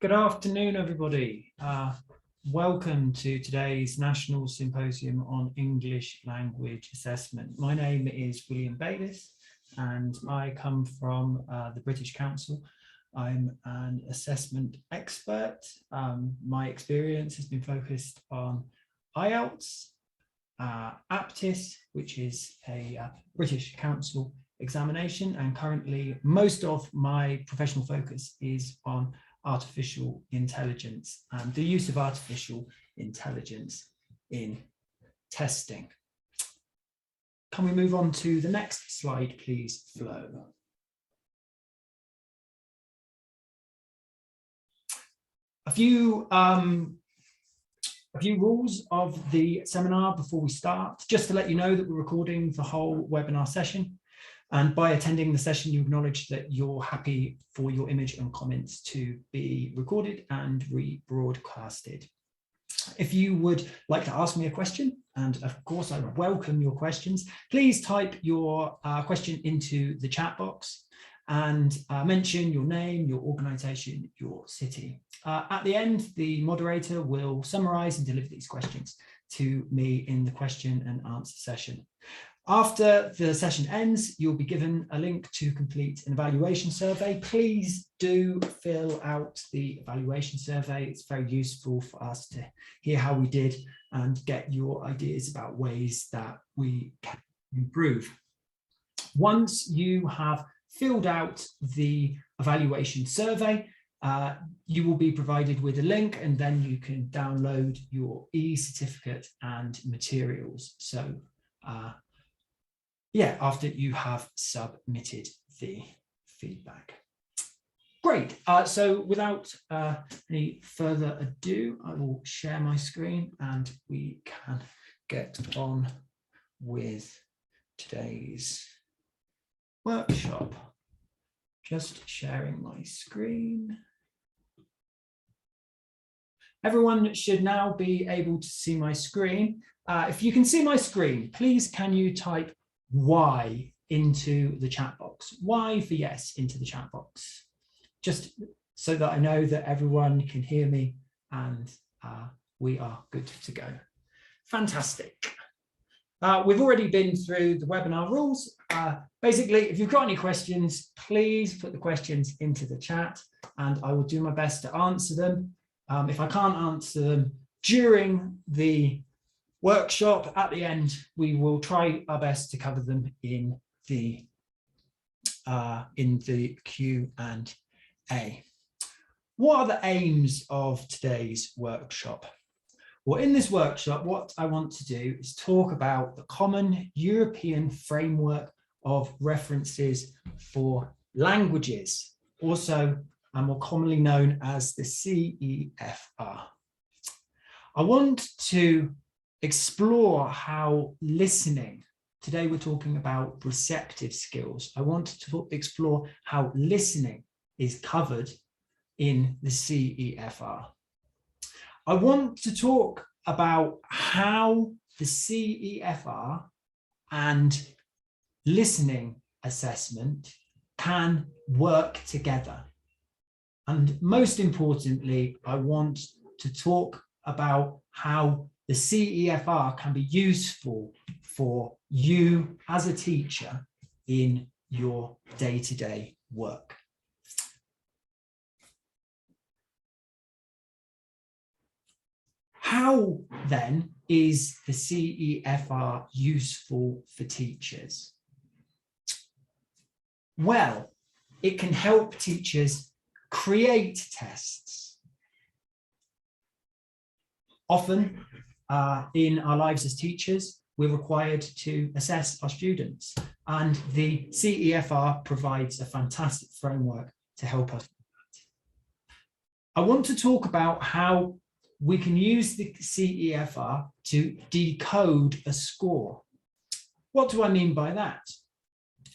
Good afternoon, everybody. Welcome to today's National Symposium on English Language Assessment. My name is William Bayliss and I come from the British Council. I'm an assessment expert. My experience has been focused on IELTS, APTIS, which is a British Council examination, and currently most of my professional focus is on artificial intelligence and the use of artificial intelligence in testing. Can we move on to the next slide, please, Flo? A few rules of the seminar before we start, just to let you know that we're recording the whole webinar session. And by attending the session, you acknowledge that you're happy for your image and comments to be recorded and rebroadcasted. If you would like to ask me a question, and of course I welcome your questions, please type your question into the chat box and mention your name, your organisation, your city. At the end, the moderator will summarise and deliver these questions to me in the question and answer session. After the session ends, you'll be given a link to complete an evaluation survey. Please do fill out the evaluation survey. It's very useful for us to hear how we did and get your ideas about ways that we can improve. Once you have filled out the evaluation survey, you will be provided with a link and then you can download your e-certificate and materials. So yeah, after you have submitted the feedback. Great, so without any further ado, I will share my screen and we can get on with today's workshop. Just sharing my screen. Everyone should now be able to see my screen. If you can see my screen, please can you type Y into the chat box. Y for yes into the chat box, just so that I know that everyone can hear me and we are good to go. Fantastic. We've already been through the webinar rules. Basically, if you've got any questions, please put the questions into the chat and I will do my best to answer them. If I can't answer them during the workshop, at the end, we will try our best to cover them in the Q&A. What are the aims of today's workshop? Well, in this workshop, what I want to do is talk about the common European framework of references for languages, also more commonly known as the CEFR. I want to explore how listening, today we're talking about receptive skills. I want to explore how listening is covered in the CEFR. I want to talk about how the CEFR and listening assessment can work together. And most importantly, I want to talk about how the CEFR can be useful for you as a teacher in your day-to-day work. How then is the CEFR useful for teachers? Well, it can help teachers create tests. Often, in our lives as teachers, we're required to assess our students, and the CEFR provides a fantastic framework to help us. I want to talk about how we can use the CEFR to decode a score. What do I mean by that?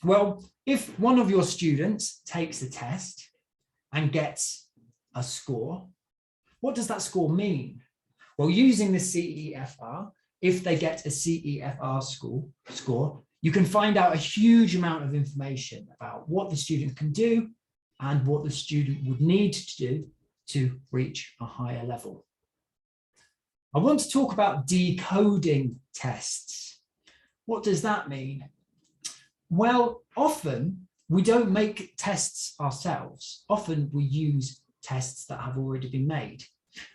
Well, if one of your students takes a test and gets a score, what does that score mean? Well, using the CEFR, if they get a CEFR score, you can find out a huge amount of information about what the student can do and what the student would need to do to reach a higher level. I want to talk about decoding tests. What does that mean? Well, often we don't make tests ourselves. Often we use tests that have already been made.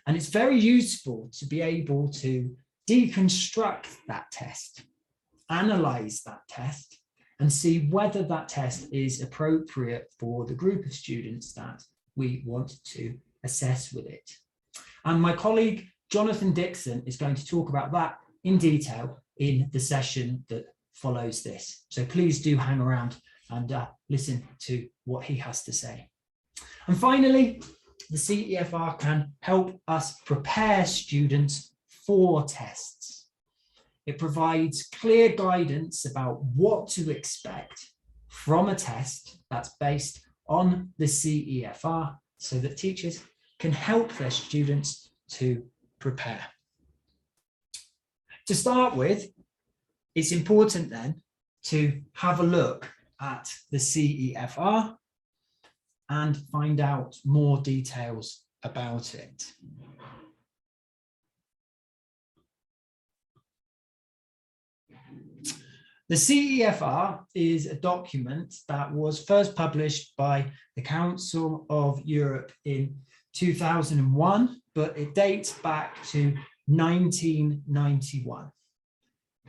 And it's very useful to be able to deconstruct that test, analyze that test, and see whether that test is appropriate for the group of students that we want to assess with it. And my colleague, Jonathan Dixon, is going to talk about that in detail in the session that follows this. So please do hang around and listen to what he has to say. And finally, the CEFR can help us prepare students for tests. It provides clear guidance about what to expect from a test that's based on the CEFR so that teachers can help their students to prepare. To start with, it's important then to have a look at the CEFR and find out more details about it. The CEFR is a document that was first published by the Council of Europe in 2001, but it dates back to 1991.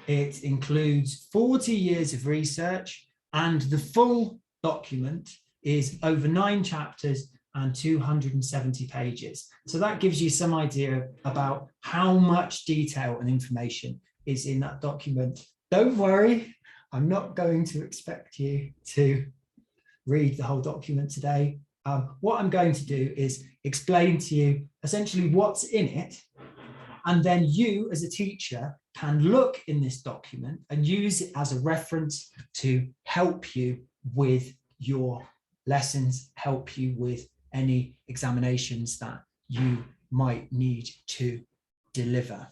It includes 40 years of research, and the full document is over 9 chapters and 270 pages. So that gives you some idea about how much detail and information is in that document. Don't worry, I'm not going to expect you to read the whole document today. What I'm going to do is explain to you essentially what's in it, and then you as a teacher can look in this document and use it as a reference to help you with your lessons, help you with any examinations that you might need to deliver.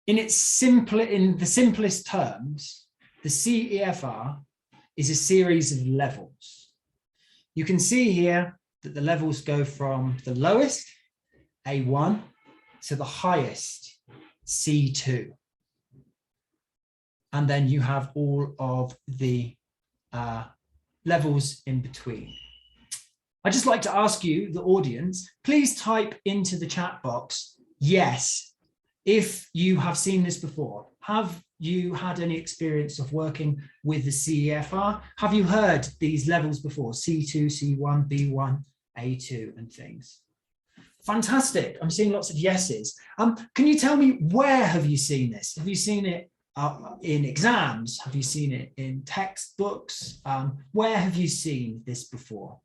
In the simplest terms, the CEFR is a series of levels. You can see here that the levels go from the lowest, A1, to the highest, C2. And then you have all of the levels in between. I'd just like to ask you, the audience, please type into the chat box, yes, if you have seen this before. Have you had any experience of working with the CEFR? Have you heard these levels before? C2, C1, B1, A2 and things. Fantastic. I'm seeing lots of yeses. Can you tell me, where have you seen this? Have you seen it in exams? Have you seen it in textbooks? Where have you seen this before?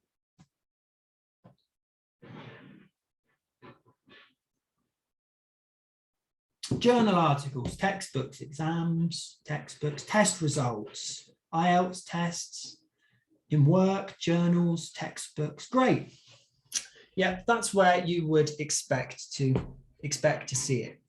Journal articles, textbooks, exams, textbooks, test results, IELTS tests, in work, journals, textbooks. Great. Yeah, that's where you would expect to see it.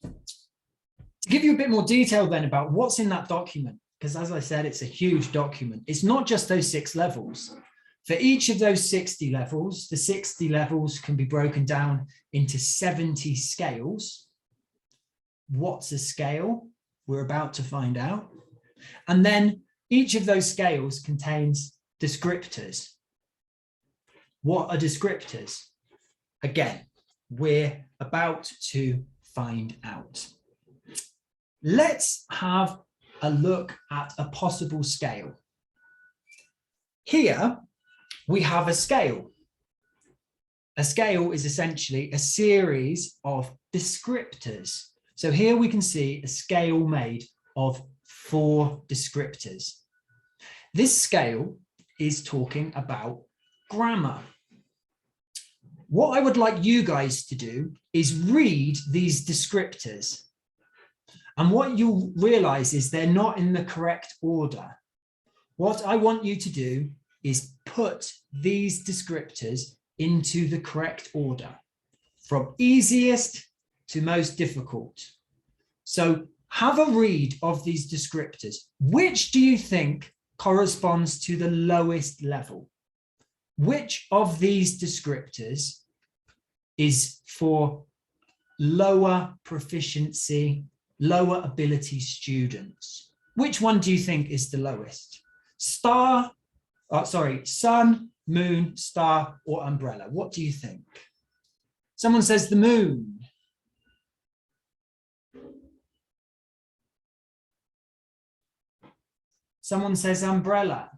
To give you a bit more detail then about what's in that document, because as I said, it's a huge document. It's not just those 6 levels. For each of those 60 levels, the 60 levels can be broken down into 70 scales. What's a scale? We're about to find out. And then each of those scales contains descriptors. What are descriptors? Again, we're about to find out. Let's have a look at a possible scale. Here we have a scale. A scale is essentially a series of descriptors. So here we can see a scale made of 4 descriptors. This scale is talking about grammar. What I would like you guys to do is read these descriptors. And what you'll realize is they're not in the correct order. What I want you to do is put these descriptors into the correct order, from easiest to most difficult. So have a read of these descriptors. Which do you think corresponds to the lowest level? Which of these descriptors is for lower proficiency, lower ability students? Which one do you think is the lowest? Sun, moon, star, or umbrella? What do you think? Someone says the moon. Someone says umbrella.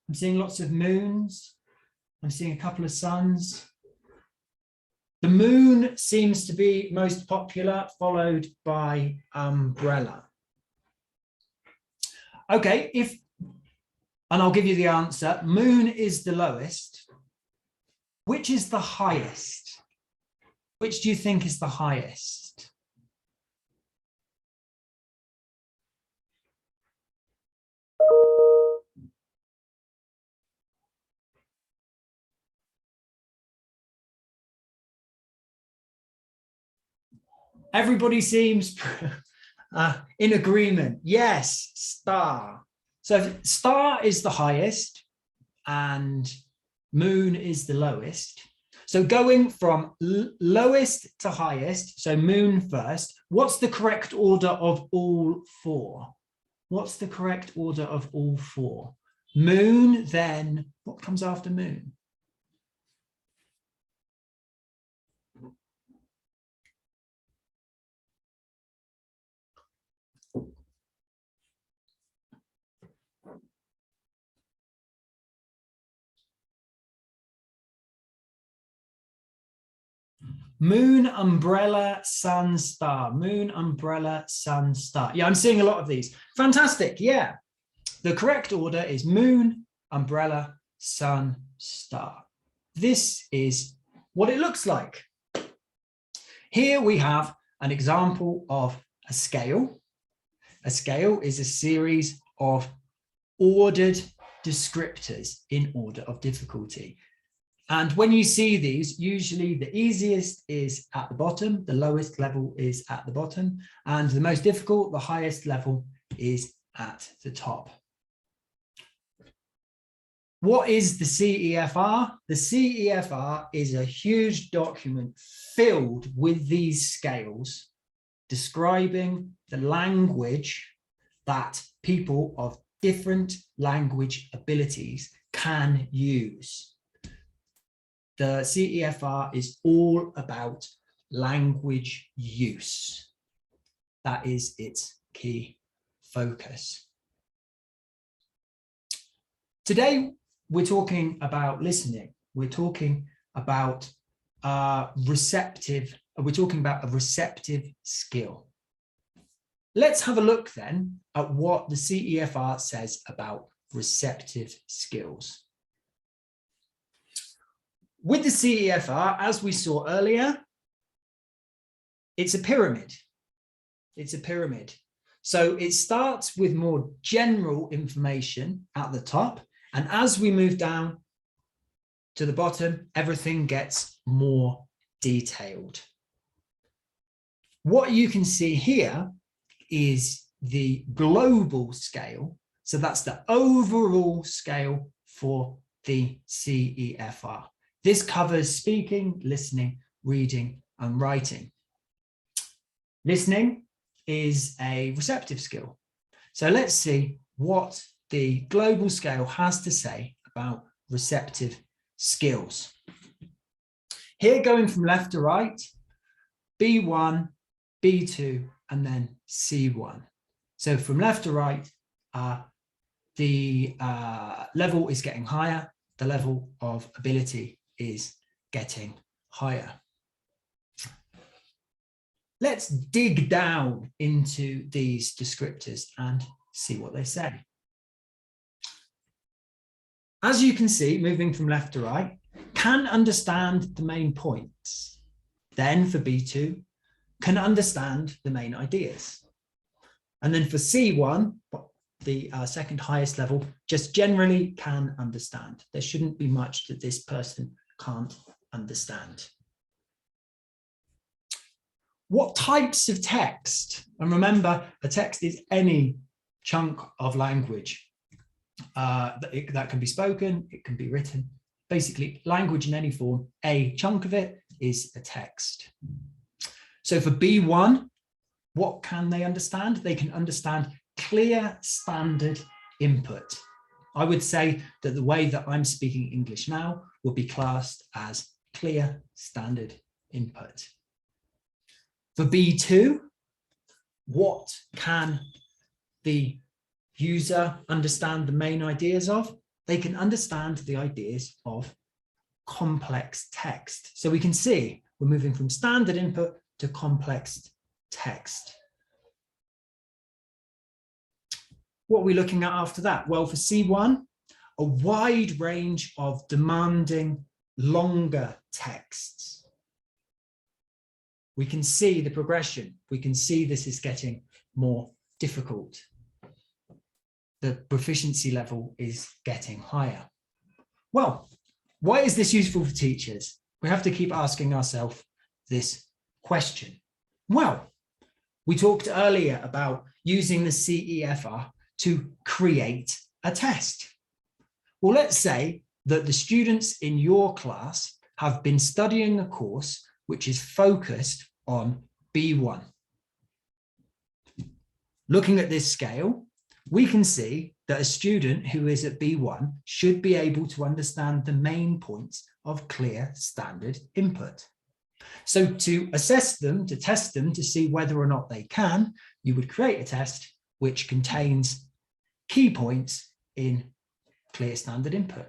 I'm seeing lots of moons. I'm seeing a couple of suns. The moon seems to be most popular, followed by umbrella. Okay, and I'll give you the answer. Moon is the lowest. Which is the highest? Which do you think is the highest? Everybody seems in agreement. Yes, star. So star is the highest and moon is the lowest. So going from lowest to highest, so moon first, what's the correct order of all four? What's the correct order of all four? Moon, then what comes after moon? Moon, umbrella, sun, star. Moon, umbrella, sun, star. Yeah, I'm seeing a lot of these. Fantastic. Yeah. The correct order is moon, umbrella, sun, star. This is what it looks like. Here we have an example of a scale. A scale is a series of ordered descriptors in order of difficulty. And when you see these, usually the easiest is at the bottom, the lowest level is at the bottom, and the most difficult, the highest level is at the top. What is the CEFR? The CEFR is a huge document filled with these scales describing the language that people of different language abilities can use. The CEFR is all about language use. That is its key focus. Today, we're talking about listening. We're talking about a receptive skill. Let's have a look then at what the CEFR says about receptive skills. With the CEFR, as we saw earlier, it's a pyramid. It's a pyramid. So it starts with more general information at the top. And as we move down to the bottom, everything gets more detailed. What you can see here is the global scale. So that's the overall scale for the CEFR. This covers speaking, listening, reading, and writing. Listening is a receptive skill. So let's see what the global scale has to say about receptive skills. Here, going from left to right, B1, B2, and then C1. So from left to right, the level is getting higher, the level of ability is getting higher. Let's dig down into these descriptors and see what they say. As you can see, moving from left to right, can understand the main points. Then for B2, can understand the main ideas. And then for C1, the second highest level, just generally can understand. There shouldn't be much that this person can't understand. What types of text? And remember, a text is any chunk of language that can be spoken, it can be written. Basically, language in any form, a chunk of it is a text. So for B1, what can they understand? They can understand clear standard input. I would say that the way that I'm speaking English now would be classed as clear standard input. For B2, what can the user understand the main ideas of? They can understand the ideas of complex text. So we can see we're moving from standard input to complex text. What are we looking at after that? Well, for C1, a wide range of demanding longer texts. We can see the progression. We can see this is getting more difficult. The proficiency level is getting higher. Well, why is this useful for teachers? We have to keep asking ourselves this question. Well, we talked earlier about using the CEFR to create a test. Well, let's say that the students in your class have been studying a course which is focused on B1. Looking at this scale, we can see that a student who is at B1 should be able to understand the main points of clear standard input. So to assess them, to test them, to see whether or not they can, you would create a test which contains key points in clear standard input.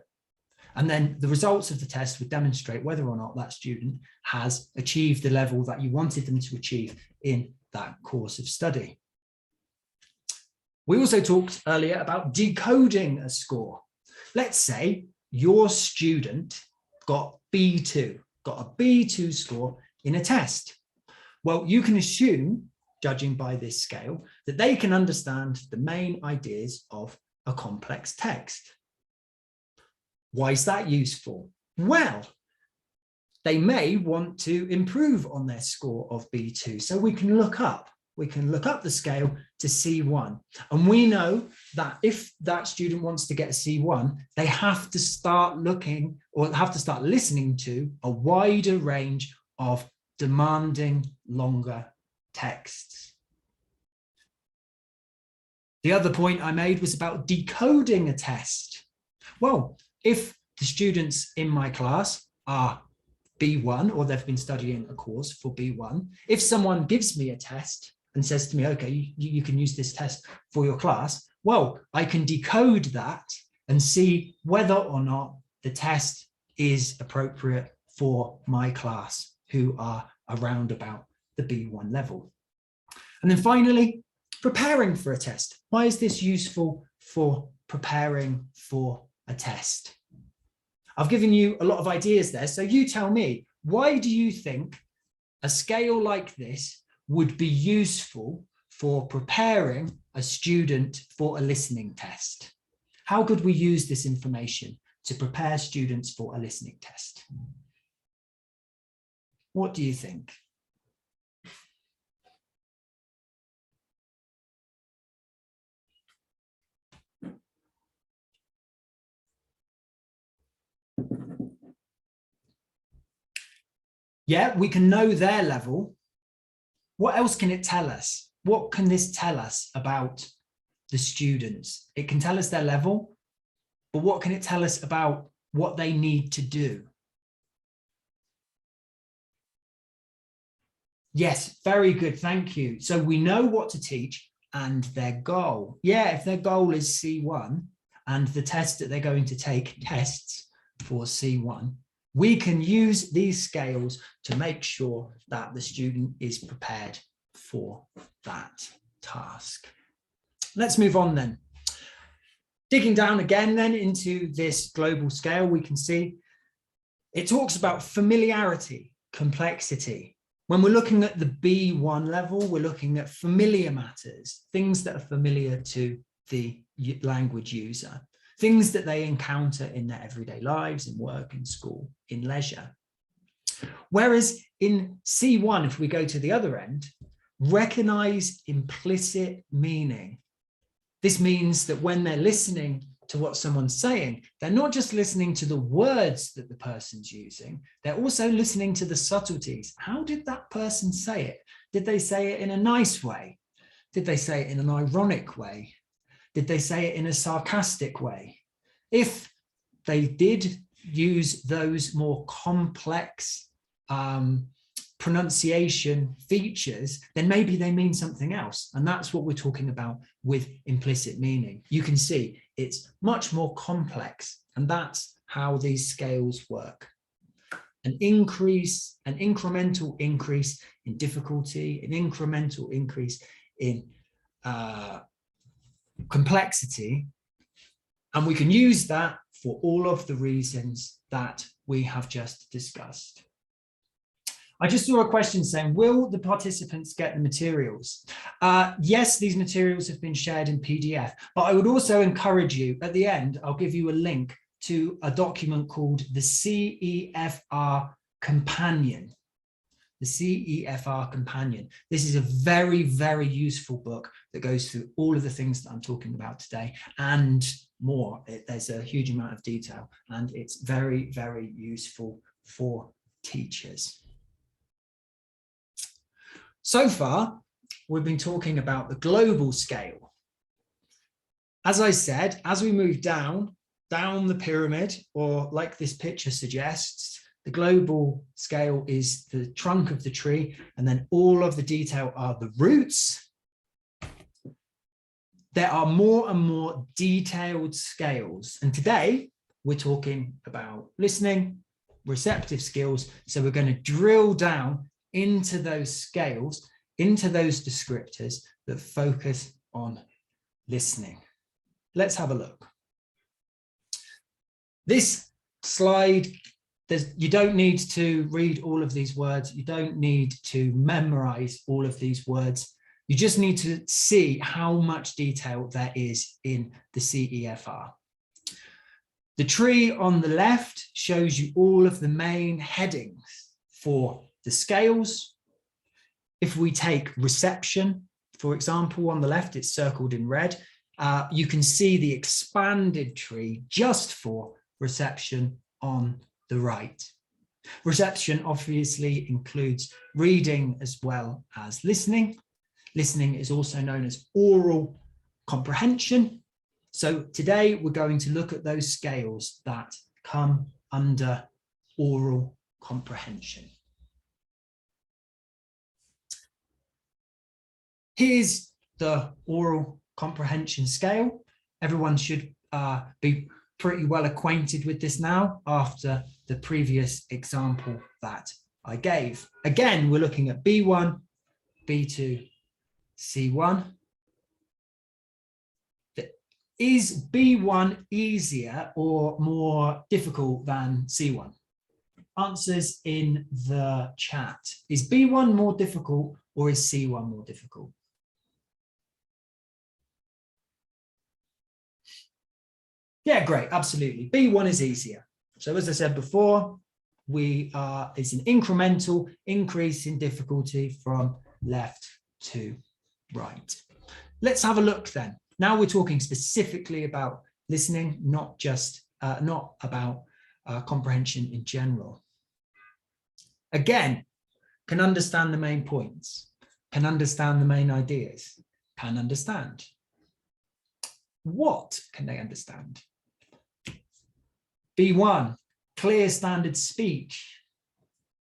And then the results of the test would demonstrate whether or not that student has achieved the level that you wanted them to achieve in that course of study. We also talked earlier about decoding a score. Let's say your student got B2, got a B2 score in a test. Well, you can assume, judging by this scale, that they can understand the main ideas of a complex text. Why is that useful? Well, they may want to improve on their score of B2. So we can look up the scale to C1. And we know that if that student wants to get a C1, they have to start looking or have to start listening to a wider range of demanding longer texts. The other point I made was about decoding a test. Well, if the students in my class are B1 or they've been studying a course for B1, if someone gives me a test and says to me, okay, you can use this test for your class, well, I can decode that and see whether or not the test is appropriate for my class who are around about the B1 level. And then finally, preparing for a test. Why is this useful for preparing for a test? I've given you a lot of ideas there, so you tell me, why do you think a scale like this would be useful for preparing a student for a listening test? How could we use this information to prepare students for a listening test? What do you think? Yeah, we can know their level. What else can it tell us? What can this tell us about the students? It can tell us their level, but what can it tell us about what they need to do? Yes, very good, thank you. So we know what to teach and their goal. Yeah, if their goal is C1 and the test that they're going to take tests for C1, we can use these scales to make sure that the student is prepared for that task. Let's move on then. Digging down again then into this global scale, we can see it talks about familiarity, complexity. When we're looking at the B1 level, we're looking at familiar matters, things that are familiar to the language user, things that they encounter in their everyday lives, in work, in school, in leisure. Whereas in C1, if we go to the other end, recognize implicit meaning. This means that when they're listening to what someone's saying, they're not just listening to the words that the person's using, they're also listening to the subtleties. How did that person say it? Did they say it in a nice way? Did they say it in an ironic way? Did they say it in a sarcastic way? If they did use those more complex pronunciation features, then maybe they mean something else. And that's what we're talking about with implicit meaning. You can see it's much more complex, and that's how these scales work. An incremental increase in difficulty, an incremental increase in complexity. And we can use that for all of the reasons that we have just discussed. I just saw a question saying, will the participants get the materials? Yes, these materials have been shared in PDF, but I would also encourage you, at the end, I'll give you a link to a document called the CEFR Companion. The CEFR Companion. This is a very, very useful book that goes through all of the things that I'm talking about today and more. There's a huge amount of detail, and it's very, very useful for teachers. So far, we've been talking about the global scale. As I said, as we move down the pyramid, or like this picture suggests, the global scale is the trunk of the tree, and then all of the detail are the roots. There are more and more detailed scales. And today we're talking about listening, receptive skills. So we're going to drill down into those scales, into those descriptors that focus on listening. Let's have a look. This slide, you don't need to read all of these words. You don't need to memorize all of these words. You just need to see how much detail there is in the CEFR. The tree on the left shows you all of the main headings for the scales. If we take reception, for example, on the left, it's circled in red. You can see the expanded tree just for reception on the right. Reception obviously includes reading as well as listening. Listening is also known as oral comprehension. So today we're going to look at those scales that come under oral comprehension. Here's the oral comprehension scale. Everyone should be pretty well acquainted with this now after the previous example that I gave. Again, we're looking at B1, B2, C1. Is B1 easier or more difficult than C1? Answers in the chat. Is B1 more difficult or is C1 more difficult? Yeah, great, absolutely. B1 is easier. So as I said before, it's an incremental increase in difficulty from left to right. Let's have a look then. Now we're talking specifically about listening, not about comprehension in general. Again, can understand the main points, can understand the main ideas, can understand. What can they understand? B1, clear standard speech.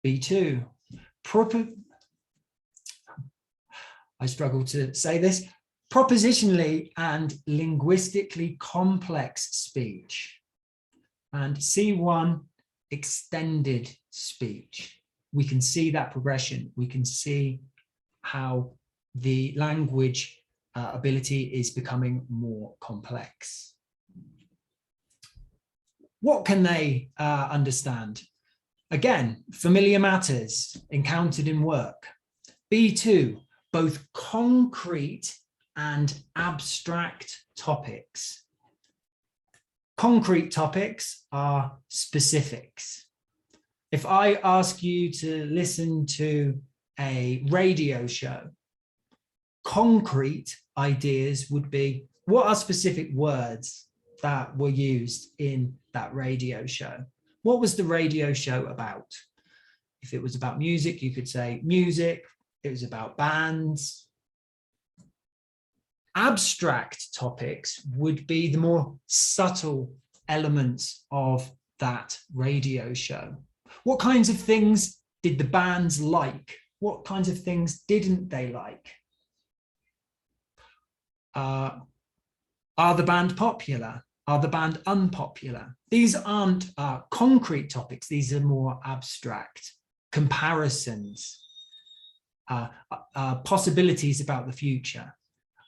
B2, I struggle to say this, propositionally and linguistically complex speech. And C1, extended speech. We can see that progression. We can see how the language ability is becoming more complex. What can they understand? Again, familiar matters encountered in work. B2, both concrete and abstract topics. Concrete topics are specifics. If I ask you to listen to a radio show, concrete ideas would be, what are specific words that were used in that radio show? What was the radio show about? If it was about music, you could say music. It was about bands. Abstract topics would be the more subtle elements of that radio show. What kinds of things did the bands like? What kinds of things didn't they like? Are the band popular? Are the band unpopular? These aren't concrete topics. These are more abstract comparisons, possibilities about the future,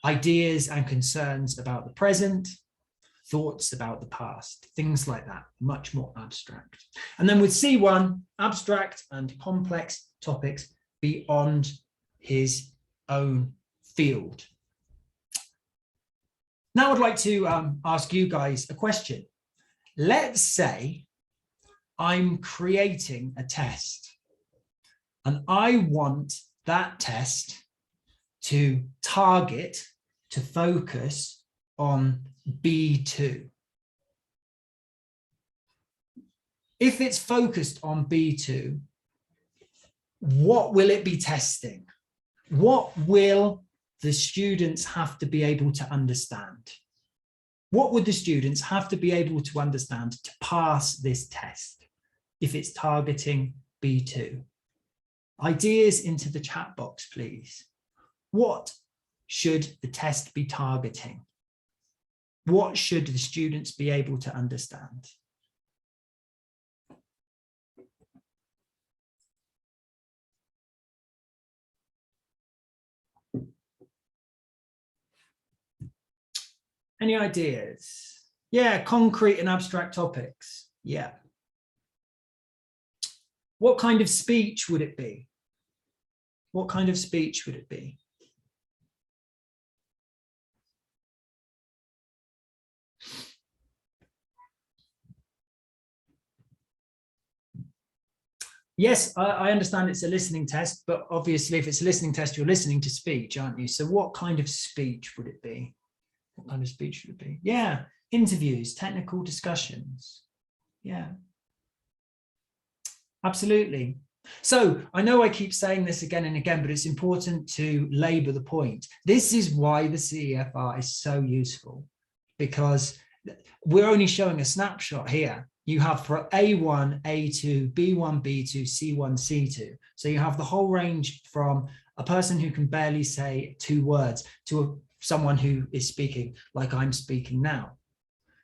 ideas and concerns about the present, thoughts about the past, things like that, much more abstract. And then with C1, abstract and complex topics beyond his own field. Now I'd like to ask you guys a question. Let's say I'm creating a test and I want that test to target, to focus on B2. If it's focused on B2, what will it be testing? What will the students have to be able to understand? What would the students have to be able to understand to pass this test if it's targeting B2? Ideas into the chat box, please. What should the test be targeting? What should the students be able to understand? Any ideas? Yeah, concrete and abstract topics. Yeah. What kind of speech would it be? What kind of speech would it be? Yes, I understand it's a listening test, but obviously if it's a listening test, you're listening to speech, aren't you? So what kind of speech would it be? What kind of speech would it be? Yeah, interviews, technical discussions. Yeah, absolutely. So I know I keep saying this again and again, but it's important to labor the point. This is why the CEFR is so useful, because we're only showing a snapshot here. You have for A1, A2, B1, B2, C1, C2. So you have the whole range from a person who can barely say 2 words to someone who is speaking like I'm speaking now.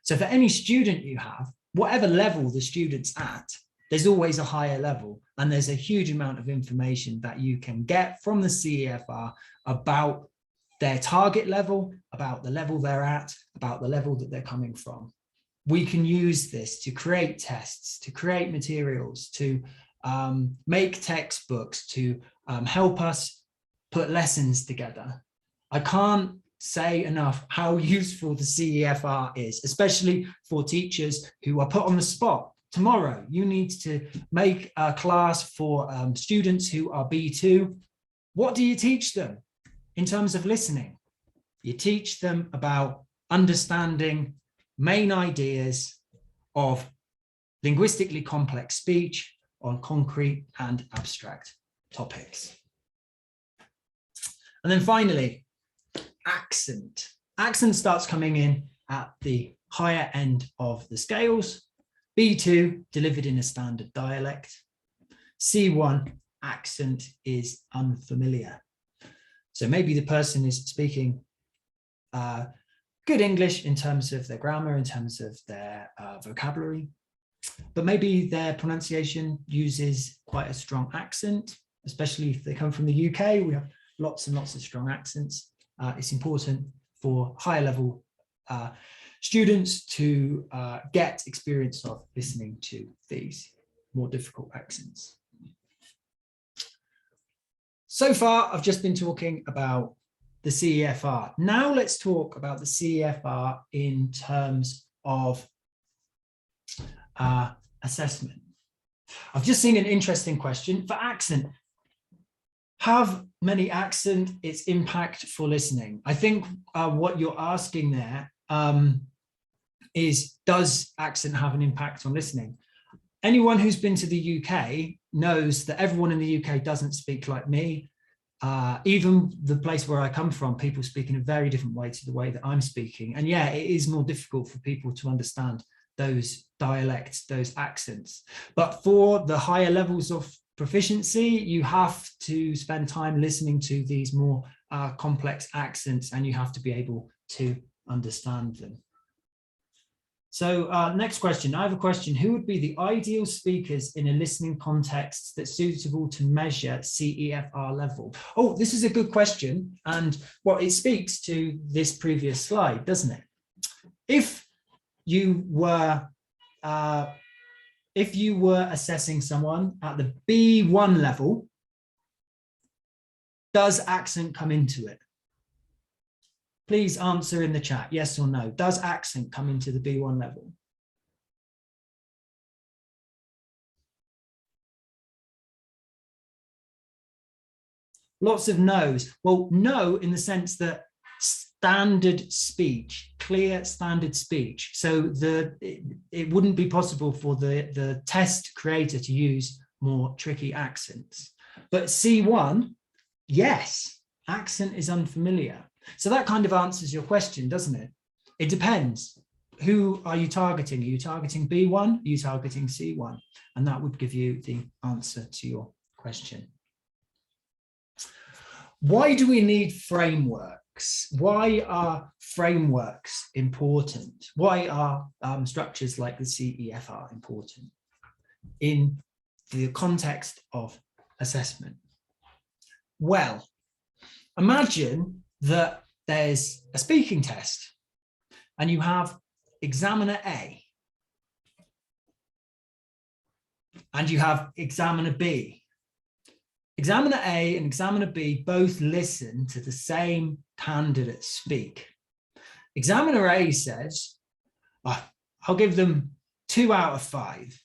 So for any student you have, whatever level the student's at, there's always a higher level, and there's a huge amount of information that you can get from the CEFR about their target level, about the level they're at, about the level that they're coming from. We can use this to create tests, to create materials, to make textbooks, to help us put lessons together. I can't say enough how useful the CEFR is, especially for teachers who are put on the spot. Tomorrow, you need to make a class for students who are B2. What do you teach them in terms of listening? You teach them about understanding main ideas of linguistically complex speech on concrete and abstract topics. And then finally, accent. Accent starts coming in at the higher end of the scales. B2, delivered in a standard dialect. C1, accent is unfamiliar. So maybe the person is speaking good English in terms of their grammar, in terms of their vocabulary, but maybe their pronunciation uses quite a strong accent, especially if they come from the UK. We have lots and lots of strong accents. It's important for higher level students to get experience of listening to these more difficult accents. So far, I've just been talking about the CEFR. Now let's talk about the CEFR in terms of assessment. I've just seen an interesting question for accent. Have many accent its impact for listening? I think what you're asking there is, does accent have an impact on listening? Anyone who's been to the UK knows that everyone in the UK doesn't speak like me. Even the place where I come from, people speak in a very different way to the way that I'm speaking. And yeah, it is more difficult for people to understand those dialects, those accents. But for the higher levels of proficiency, you have to spend time listening to these more complex accents, and you have to be able to understand them. So next question, I have a question. Who would be the ideal speakers in a listening context that's suitable to measure CEFR level? Oh, this is a good question. And well, it speaks to this previous slide, doesn't it? If you were assessing someone at the B1 level, does accent come into it? Please answer in the chat, yes or no. Does accent come into the B1 level? Lots of no's. Well, no, in the sense that standard speech, clear standard speech. So it wouldn't be possible for the test creator to use more tricky accents. But C1, yes, accent is unfamiliar. So that kind of answers your question, doesn't it? It depends. Who are you targeting? Are you targeting B1? Are you targeting C1? And that would give you the answer to your question. Why do we need frameworks? Why are frameworks important? Why are structures like the CEFR important in the context of assessment? Well, imagine that there's a speaking test and you have examiner A and you have examiner B. Examiner A and examiner B both listen to the same candidate speak. Examiner A says, I'll give them 2 out of 5.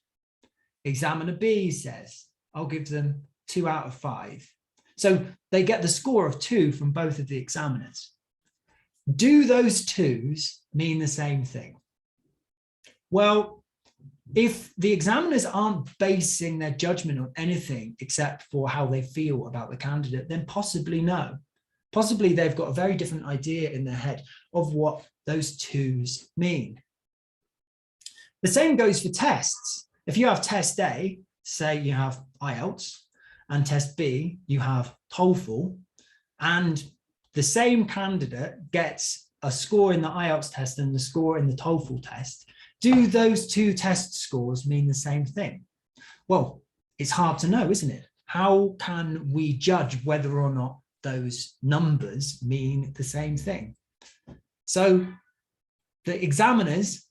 Examiner B says, I'll give them 2 out of 5. So they get the score of 2 from both of the examiners. Do those 2s mean the same thing? Well, if the examiners aren't basing their judgment on anything except for how they feel about the candidate, then possibly no. Possibly they've got a very different idea in their head of what those 2s mean. The same goes for tests. If you have test A, say you have IELTS, and test B, you have TOEFL, and the same candidate gets a score in the IELTS test and the score in the TOEFL test, do those 2 test scores mean the same thing? Well, it's hard to know, isn't it? How can we judge whether or not those numbers mean the same thing? So the examiners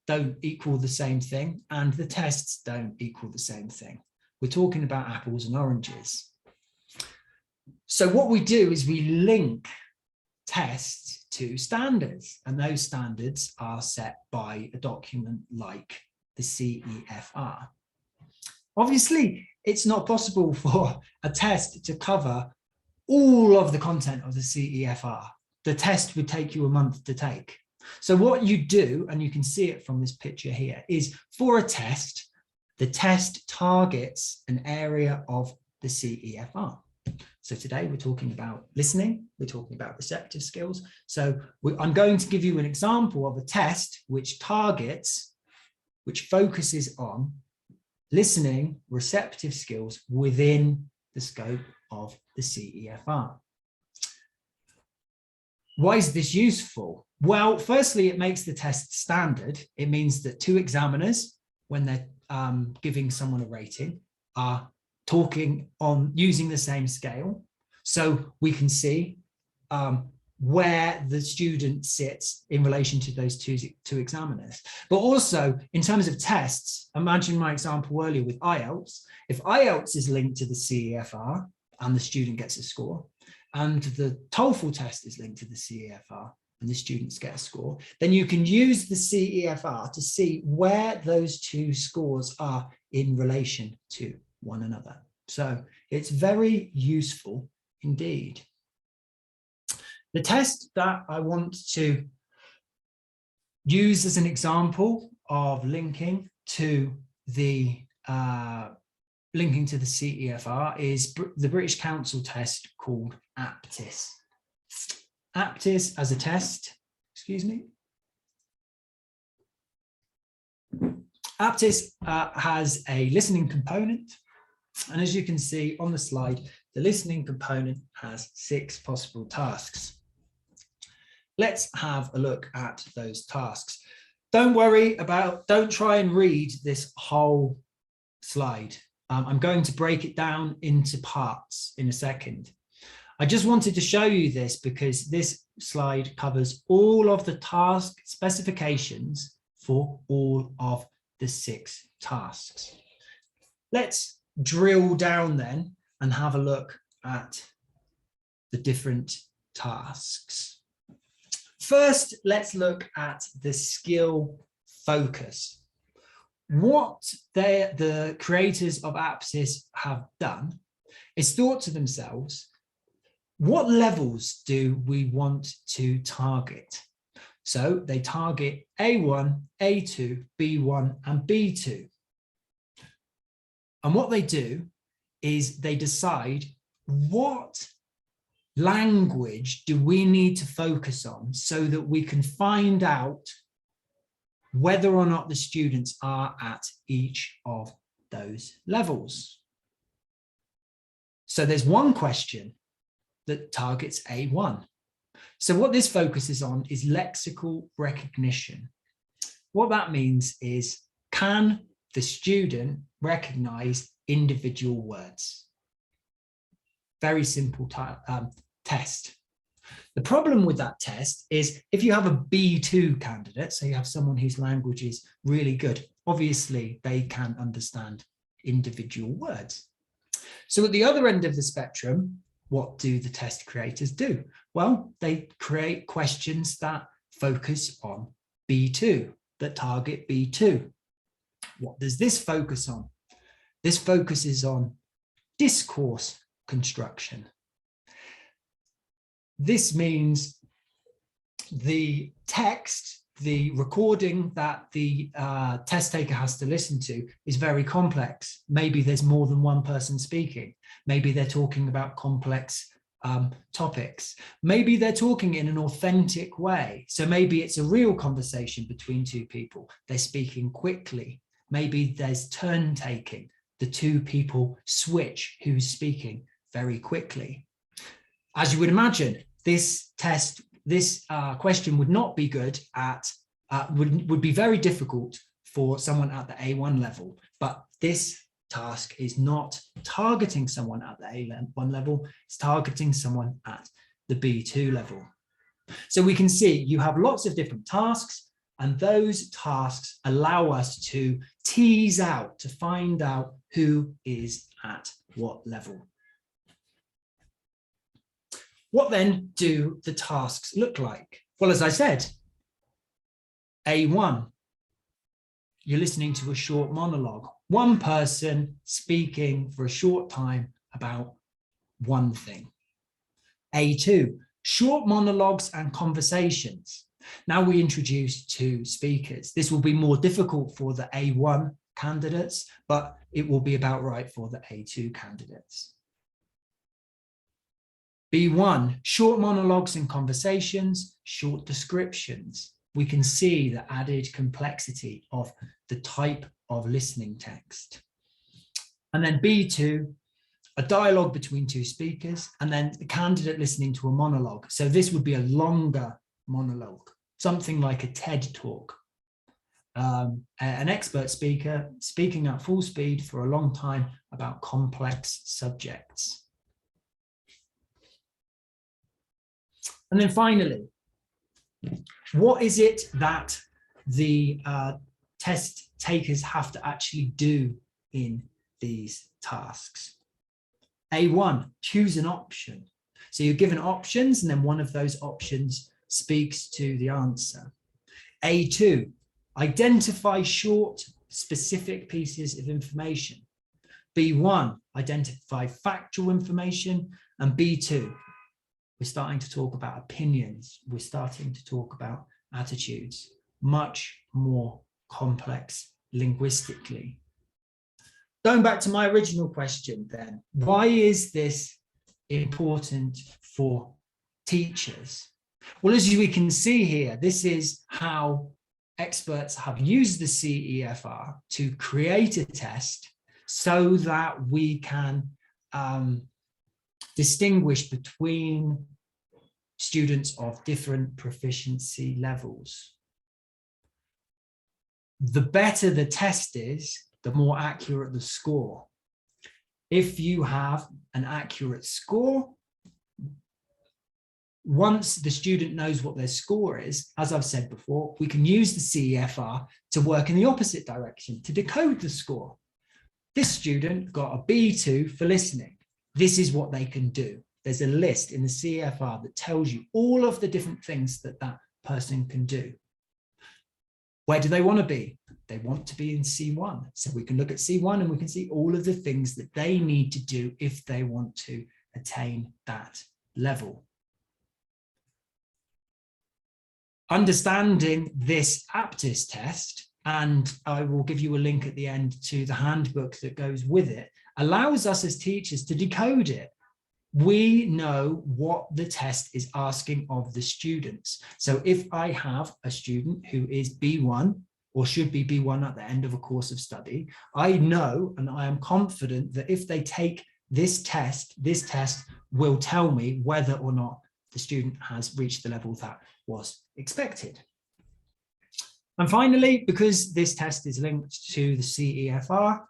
don't equal the same thing, and the tests don't equal the same thing. We're talking about apples and oranges. So what we do is we link tests to standards, and those standards are set by a document like the CEFR. Obviously, it's not possible for a test to cover all of the content of the CEFR. The test would take you a month to take. So what you do, and you can see it from this picture here, is for a test, the test targets an area of the CEFR. So today we're talking about listening, we're talking about receptive skills. So I'm going to give you an example of a test which targets, which focuses on listening, receptive skills within the scope of the CEFR. Why is this useful? Well, firstly, it makes the test standard. It means that 2 examiners, when they're giving someone a rating, are talking on using the same scale. So we can see where the student sits in relation to those two examiners. But also in terms of tests, imagine my example earlier with IELTS. If IELTS is linked to the CEFR and the student gets a score, and the TOEFL test is linked to the CEFR and the students get a score, then you can use the CEFR to see where those 2 scores are in relation to one another. So it's very useful indeed. The test that I want to use as an example of linking to the CEFR is the British Council test called APTIS. APTIS as a test, excuse me. APTIS has a listening component, and as you can see on the slide, the listening component has 6 possible tasks. Let's have a look at those tasks. Don't try and read this whole slide. I'm going to break it down into parts in a second. I just wanted to show you this because this slide covers all of the task specifications for all of the 6 tasks. Let's drill down then and have a look at the different tasks. First, let's look at the skill focus. What the creators of APTIS have done is thought to themselves, what levels do we want to target? So they target A1, A2, B1, and B2. And what they do is they decide what language do we need to focus on so that we can find out whether or not the students are at each of those levels. So there's one question that targets A1. So what this focuses on is lexical recognition. What that means is, can the student recognize individual words? Very simple test. The problem with that test is if you have a B2 candidate, so you have someone whose language is really good, obviously they can understand individual words. So at the other end of the spectrum, what do the test creators do? Well, they create questions that focus on B2, that target B2. What does this focus on? This focuses on discourse construction. This means the text, the recording that the test taker has to listen to is very complex. Maybe there's more than one person speaking. Maybe they're talking about complex topics. Maybe they're talking in an authentic way. So maybe it's a real conversation between 2 people. They're speaking quickly. Maybe there's turn taking. The 2 people switch who's speaking very quickly. As you would imagine, this question would not be good at, would be very difficult for someone at the A1 level, but this task is not targeting someone at the A1 level, it's targeting someone at the B2 level. So we can see you have lots of different tasks, and those tasks allow us to tease out, to find out who is at what level. What then do the tasks look like? Well, as I said, A1, you're listening to a short monologue, one person speaking for a short time about one thing. A2, short monologues and conversations. Now we introduce 2 speakers. This will be more difficult for the A1 candidates, but it will be about right for the A2 candidates. B1, short monologues and conversations, short descriptions. We can see the added complexity of the type of listening text. And then B2, a dialogue between 2 speakers, and then the candidate listening to a monologue. So this would be a longer monologue, something like a TED talk. An expert speaker speaking at full speed for a long time about complex subjects. And then finally, what is it that the test takers have to actually do in these tasks? A1, choose an option. So you're given options, and then one of those options speaks to the answer. A2, identify short specific pieces of information. B1, identify factual information. And B2, we're starting to talk about opinions. We're starting to talk about attitudes, much more complex linguistically. Going back to my original question then, why is this important for teachers? Well, as we can see here, this is how experts have used the CEFR to create a test so that we can distinguish between students of different proficiency levels. The better the test is, the more accurate the score. If you have an accurate score, once the student knows what their score is, as I've said before, we can use the CEFR to work in the opposite direction, to decode the score. This student got a B2 for listening. This is what they can do. There's a list in the CEFR that tells you all of the different things that that person can do. Where do they want to be? They want to be in C1. So we can look at C1 and we can see all of the things that they need to do if they want to attain that level. Understanding this aptness test, and I will give you a link at the end to the handbook that goes with it, allows us as teachers to decode it. We know what the test is asking of the students. So if I have a student who is B1 or should be B1 at the end of a course of study, I know and I am confident that if they take this test will tell me whether or not the student has reached the level that was expected. And finally, because this test is linked to the CEFR,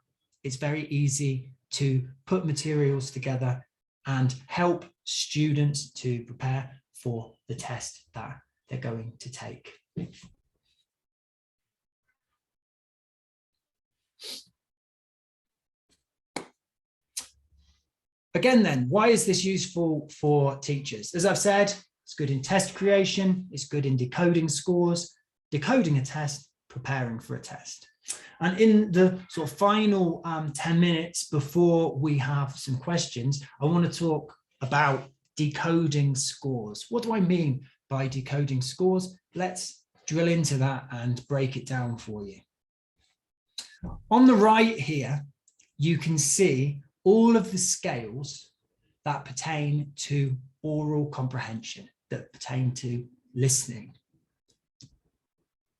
it's very easy to put materials together and help students to prepare for the test that they're going to take. Again then, why is this useful for teachers? As I've said, it's good in test creation, it's good in decoding scores, decoding a test, preparing for a test. And in the sort of final 10 minutes before we have some questions, I want to talk about decoding scores. What do I mean by decoding scores? Let's drill into that and break it down for you. On the right here, you can see all of the scales that pertain to oral comprehension, that pertain to listening.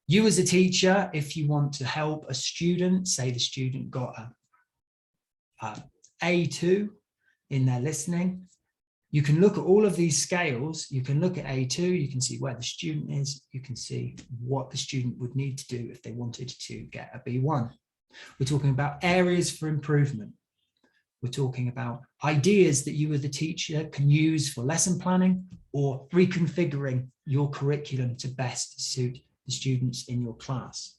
You as a teacher, if you want to help a student, say the student got a A2 in their listening, you can look at all of these scales. You can look at A2, you can see where the student is, you can see what the student would need to do if they wanted to get a B1. We're talking about areas for improvement. We're talking about ideas that you as the teacher can use for lesson planning or reconfiguring your curriculum to best suit the students in your class.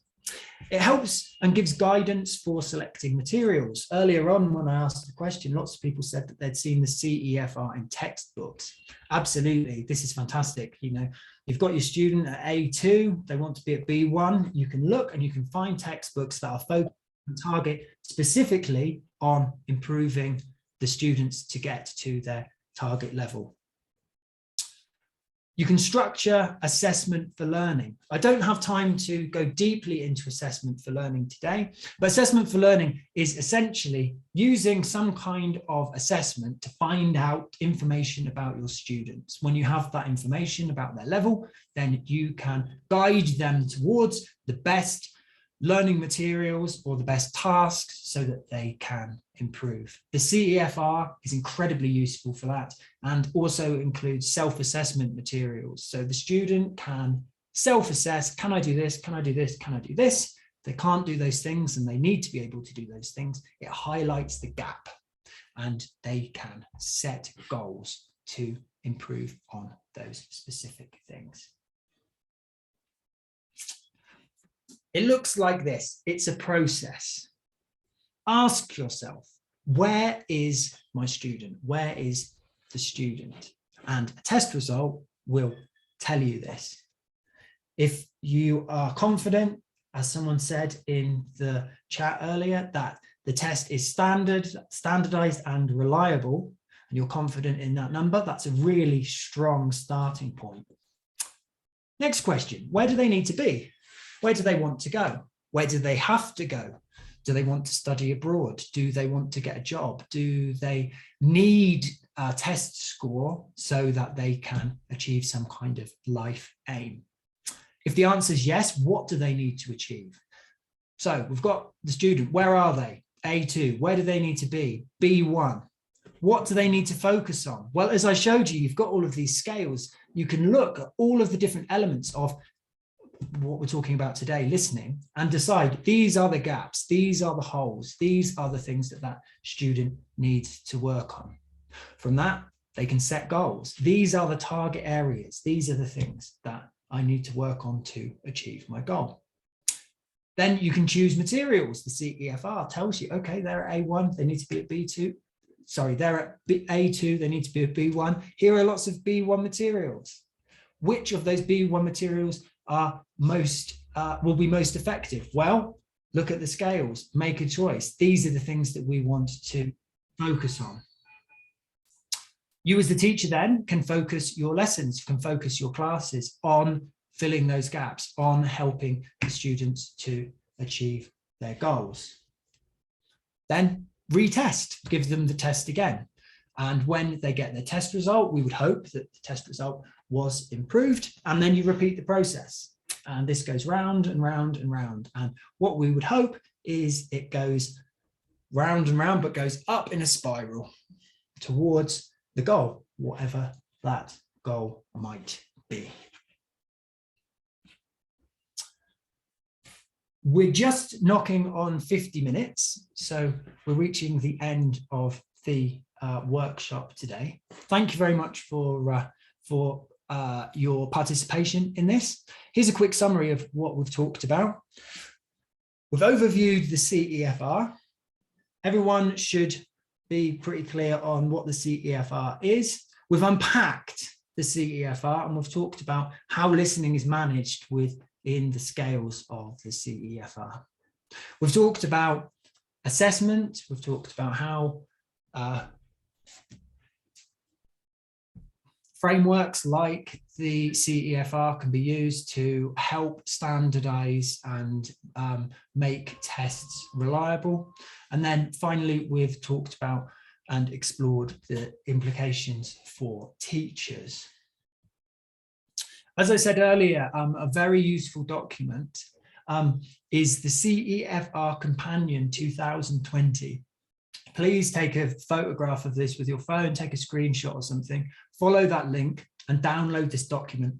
It helps and gives guidance for selecting materials. Earlier on, when I asked the question, lots of people said that they'd seen the CEFR in textbooks. Absolutely, this is fantastic. You know, you've got your student at A2, they want to be at B1, you can look and you can find textbooks that are focused and target specifically on improving the students to get to their target level. You can structure assessment for learning. I don't have time to go deeply into assessment for learning today, but assessment for learning is essentially using some kind of assessment to find out information about your students. When you have that information about their level, then you can guide them towards the best learning materials or the best tasks so that they can improve. The CEFR is incredibly useful for that and also includes self-assessment materials. So the student can self-assess, can I do this, can I do this, can I do this? If they can't do those things and they need to be able to do those things, it highlights the gap and they can set goals to improve on those specific things. It looks like this. It's a process. Ask yourself, where is my student? Where is the student? And a test result will tell you this. If you are confident as someone said in the chat earlier, that the test is standardized and reliable, and you're confident in that number, that's a really strong starting point. Next question, where do they need to be? Where do they want to go? Where do they have to go? Do they want to study abroad? Do they want to get a job? Do they need a test score so that they can achieve some kind of life aim? If the answer is yes, what do they need to achieve? So we've got the student, where are they? A2, where do they need to be? B1, what do they need to focus on? Well, as I showed you, you've got all of these scales. You can look at all of the different elements of what we're talking about today, listening, and decide these are the gaps, these are the holes, these are the things that that student needs to work on. From that, they can set goals. These are the target areas. These are the things that I need to work on to achieve my goal. Then you can choose materials. The CEFR tells you, okay, they're at A1, they need to be at B2. Sorry, they're at A2, they need to be at B1. Here are lots of B1 materials. Which of those B1 materials are will be most effective? Well, look at the scales, make a choice. These are the things that we want to focus on. You as the teacher then can focus your lessons, can focus your classes on filling those gaps, on helping the students to achieve their goals. Then retest, give them the test again. And when they get their test result, we would hope that the test result was improved, and then you repeat the process. And this goes round and round and round. And what we would hope is it goes round and round, but goes up in a spiral towards the goal, whatever that goal might be. We're just knocking on 50 minutes, so we're reaching the end of the workshop today. Thank you very much for your participation in this. Here's a quick summary of what we've talked about. We've overviewed the CEFR. Everyone should be pretty clear on what the CEFR is. We've unpacked the CEFR and we've talked about how listening is managed within the scales of the CEFR. We've talked about assessment. We've talked about how frameworks like the CEFR can be used to help standardize and make tests reliable. And then finally, we've talked about and explored the implications for teachers. As I said earlier, a very useful document is the CEFR Companion 2020. Please take a photograph of this with your phone, take a screenshot or something, follow that link and download this document.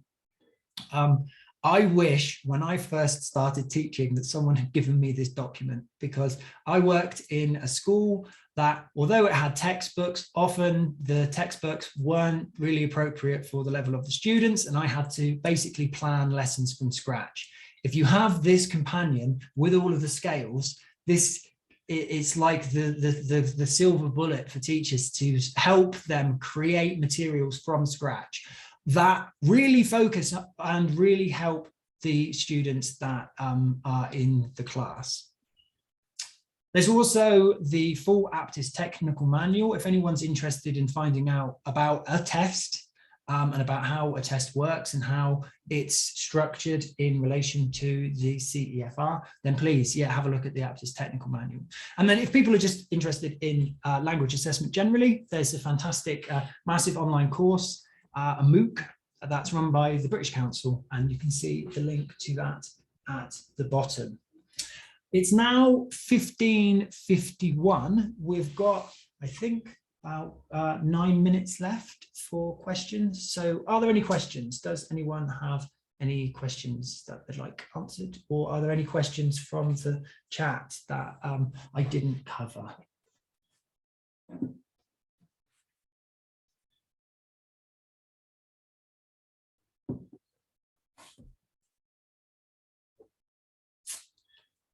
I wish when I first started teaching that someone had given me this document, because I worked in a school that, although it had textbooks, often the textbooks weren't really appropriate for the level of the students, and I had to basically plan lessons from scratch. If you have this companion with all of the scales, it's like the silver bullet for teachers to help them create materials from scratch that really focus and really help the students that are in the class. There's also the full Aptis technical manual. If anyone's interested in finding out about a test and about how a test works and how it's structured in relation to the CEFR, then please, have a look at the Aptis technical manual. And then if people are just interested in language assessment generally, there's a fantastic massive online course, a MOOC, that's run by the British Council, and you can see the link to that at the bottom. It's now 15:51. We've got, I think, about 9 minutes left for questions. So are there any questions? Does anyone have any questions that they'd like answered? Or are there any questions from the chat that I didn't cover?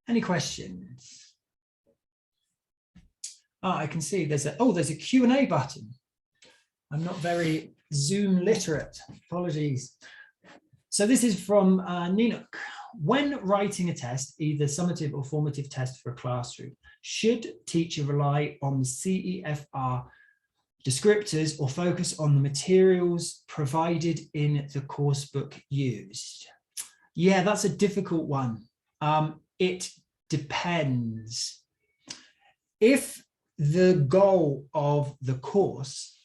Any questions? Oh, I can see there's a Q&A button. I'm not very Zoom literate, apologies. So this is from Ninuk. When writing a test, either summative or formative test for a classroom, should teacher rely on the CEFR descriptors or focus on the materials provided in the course book used? Yeah, that's a difficult one. It depends. If the goal of the course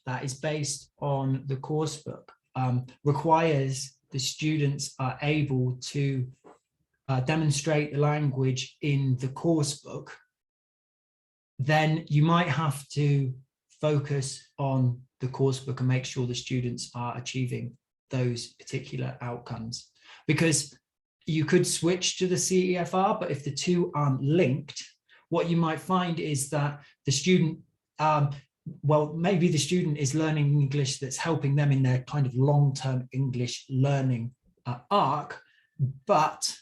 that is based on the course book requires the students are able to demonstrate the language in the course book, then you might have to focus on the course book and make sure the students are achieving those particular outcomes. Because you could switch to the CEFR, but if the two aren't linked, what you might find is that the student, well, maybe the student is learning English that's helping them in their kind of long-term English learning arc, but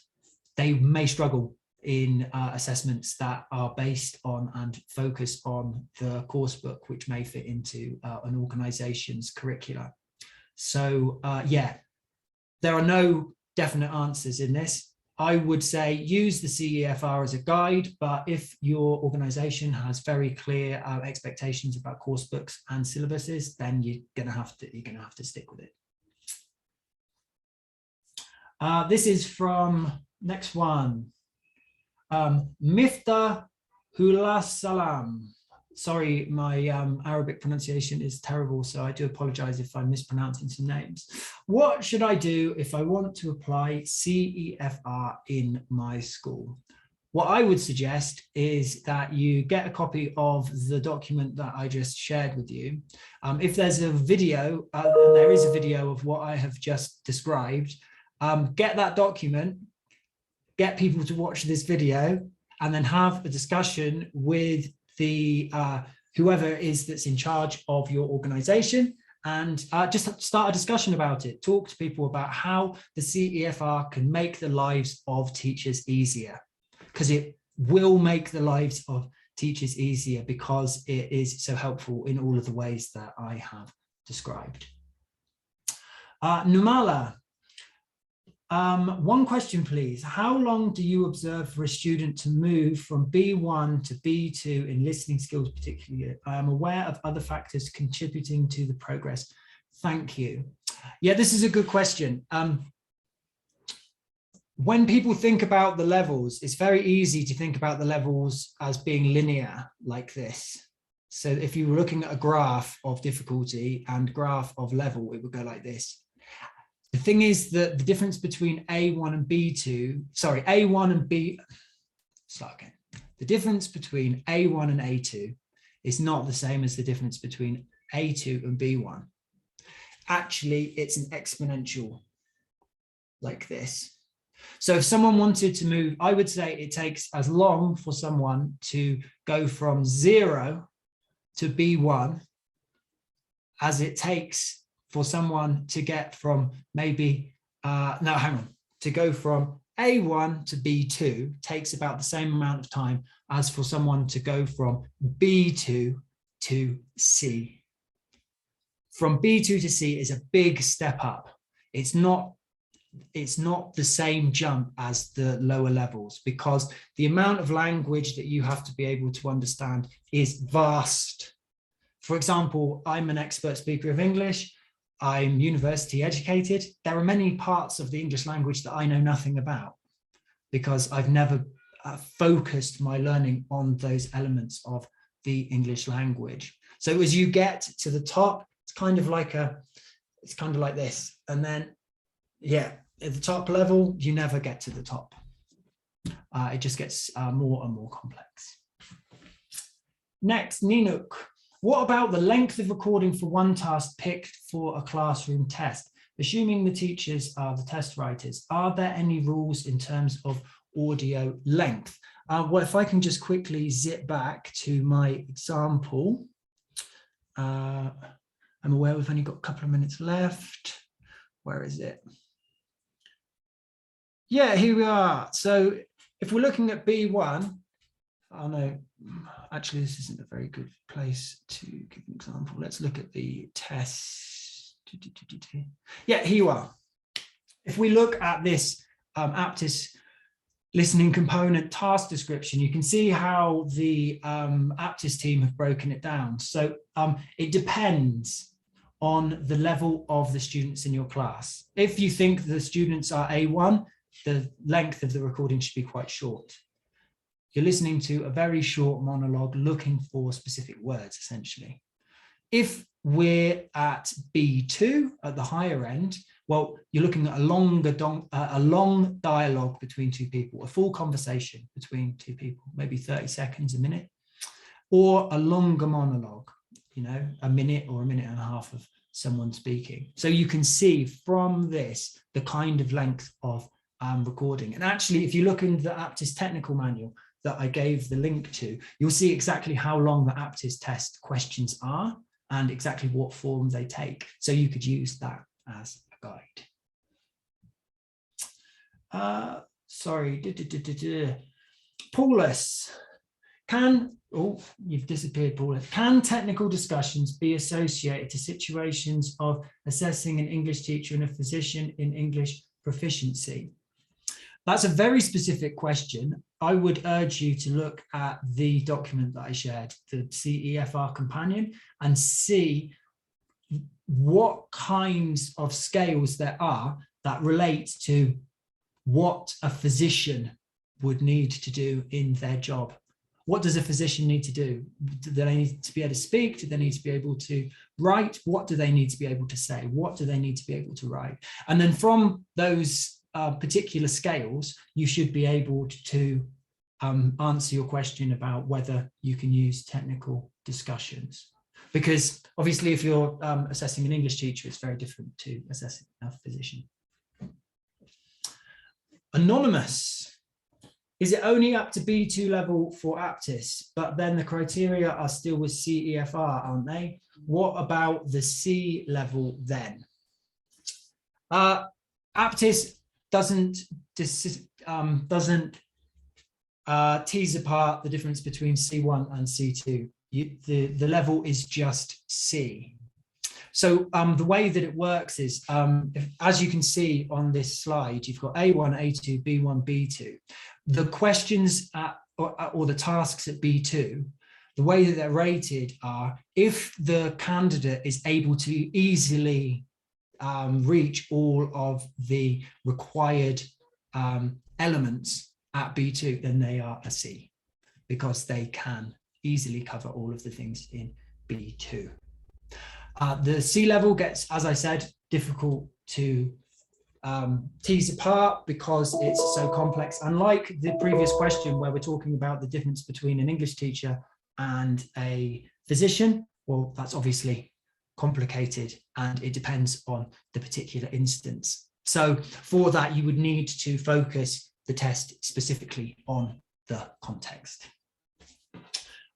they may struggle in assessments that are based on and focus on the course book, which may fit into an organization's curricula. So yeah, there are no definite answers in this. I would say use the CEFR as a guide, but if your organization has very clear expectations about course books and syllabuses, then you're gonna have to stick with it. This is from next one. Mifta Hula Salam. Sorry, my Arabic pronunciation is terrible, so I do apologize if I'm mispronouncing some names. What should I do if I want to apply CEFR in my school? What I would suggest is that you get a copy of the document that I just shared with you. If there's a video, and there is a video of what I have just described, get that document, get people to watch this video, and then have a discussion with the whoever it is that's in charge of your organization, and just start a discussion about it. Talk to people about how the CEFR can make the lives of teachers easier, because it will make the lives of teachers easier because it is so helpful in all of the ways that I have described. Numala. One question, please. How long do you observe for a student to move from B1 to B2 in listening skills particularly? I am aware of other factors contributing to the progress. Thank you. Yeah, this is a good question. When people think about the levels, it's very easy to think about the levels as being linear like this. So if you were looking at a graph of difficulty and graph of level, it would go like this. The thing is that the difference between A1 and B2, sorry, A1 and B, start again. The difference between A1 and A2 is not the same as the difference between A2 and B1. Actually, it's an exponential like this. So if someone wanted to move, I would say it takes as long for someone to go from 0 to B1 as it takes for someone to get from maybe, to go from A1 to B2 takes about the same amount of time as for someone to go from B2 to C. From B2 to C is a big step up. It's not the same jump as the lower levels, because the amount of language that you have to be able to understand is vast. For example, I'm an expert speaker of English. I'm university educated. There are many parts of the English language that I know nothing about because I've never focused my learning on those elements of the English language. So as you get to the top, it's kind of like this. And then, yeah, at the top level, you never get to the top. It just gets more and more complex. Next, Ninuk. What about the length of recording for one task picked for a classroom test? Assuming the teachers are the test writers, are there any rules in terms of audio length? Well, if I can just quickly zip back to my example. I'm aware we've only got a couple of minutes left. Where is it? Yeah, here we are. So if we're looking at B1, oh no, actually this isn't a very good place to give an example. Let's look at the test. Yeah, here you are. If we look at this Aptis listening component task description, you can see how the Aptis team have broken it down. So it depends on the level of the students in your class. If you think the students are A1, the length of the recording should be quite short. You're listening to a very short monologue looking for specific words, essentially. If we're at B2, at the higher end, well, you're looking at a long dialogue between two people, a full conversation between two people, maybe 30 seconds, a minute, or a longer monologue, you know, a minute or a minute and a half of someone speaking. So you can see from this the kind of length of recording. And actually, if you look in the Aptis technical manual that I gave the link to, you'll see exactly how long the Aptis test questions are and exactly what form they take. So you could use that as a guide. Sorry, Paulus, you've disappeared, Paulus. Can technical discussions be associated to situations of assessing an English teacher and a physician in English proficiency? That's a very specific question. I would urge you to look at the document that I shared, the CEFR companion, and see what kinds of scales there are that relate to what a physician would need to do in their job. What does a physician need to do? Do they need to be able to speak? Do they need to be able to write? What do they need to be able to say? What do they need to be able to write? And then from those particular scales, you should be able to answer your question about whether you can use technical discussions. Because obviously, if you're assessing an English teacher, it's very different to assessing a physician. Anonymous. Is it only up to B2 level for Aptis, but then the criteria are still with CEFR, aren't they? What about the C level then? Aptis doesn't tease apart the difference between C1 and C2. The level is just C. So the way that it works is, as you can see on this slide, you've got A1, A2, B1, B2. The questions or the tasks at B2, the way that they're rated are if the candidate is able to easily reach all of the required elements at B2, then they are a C, because they can easily cover all of the things in B2. The C level gets, as I said, difficult to tease apart because it's so complex. Unlike the previous question where we're talking about the difference between an English teacher and a physician, well, that's obviously complicated and it depends on the particular instance. So for that, you would need to focus the test specifically on the context.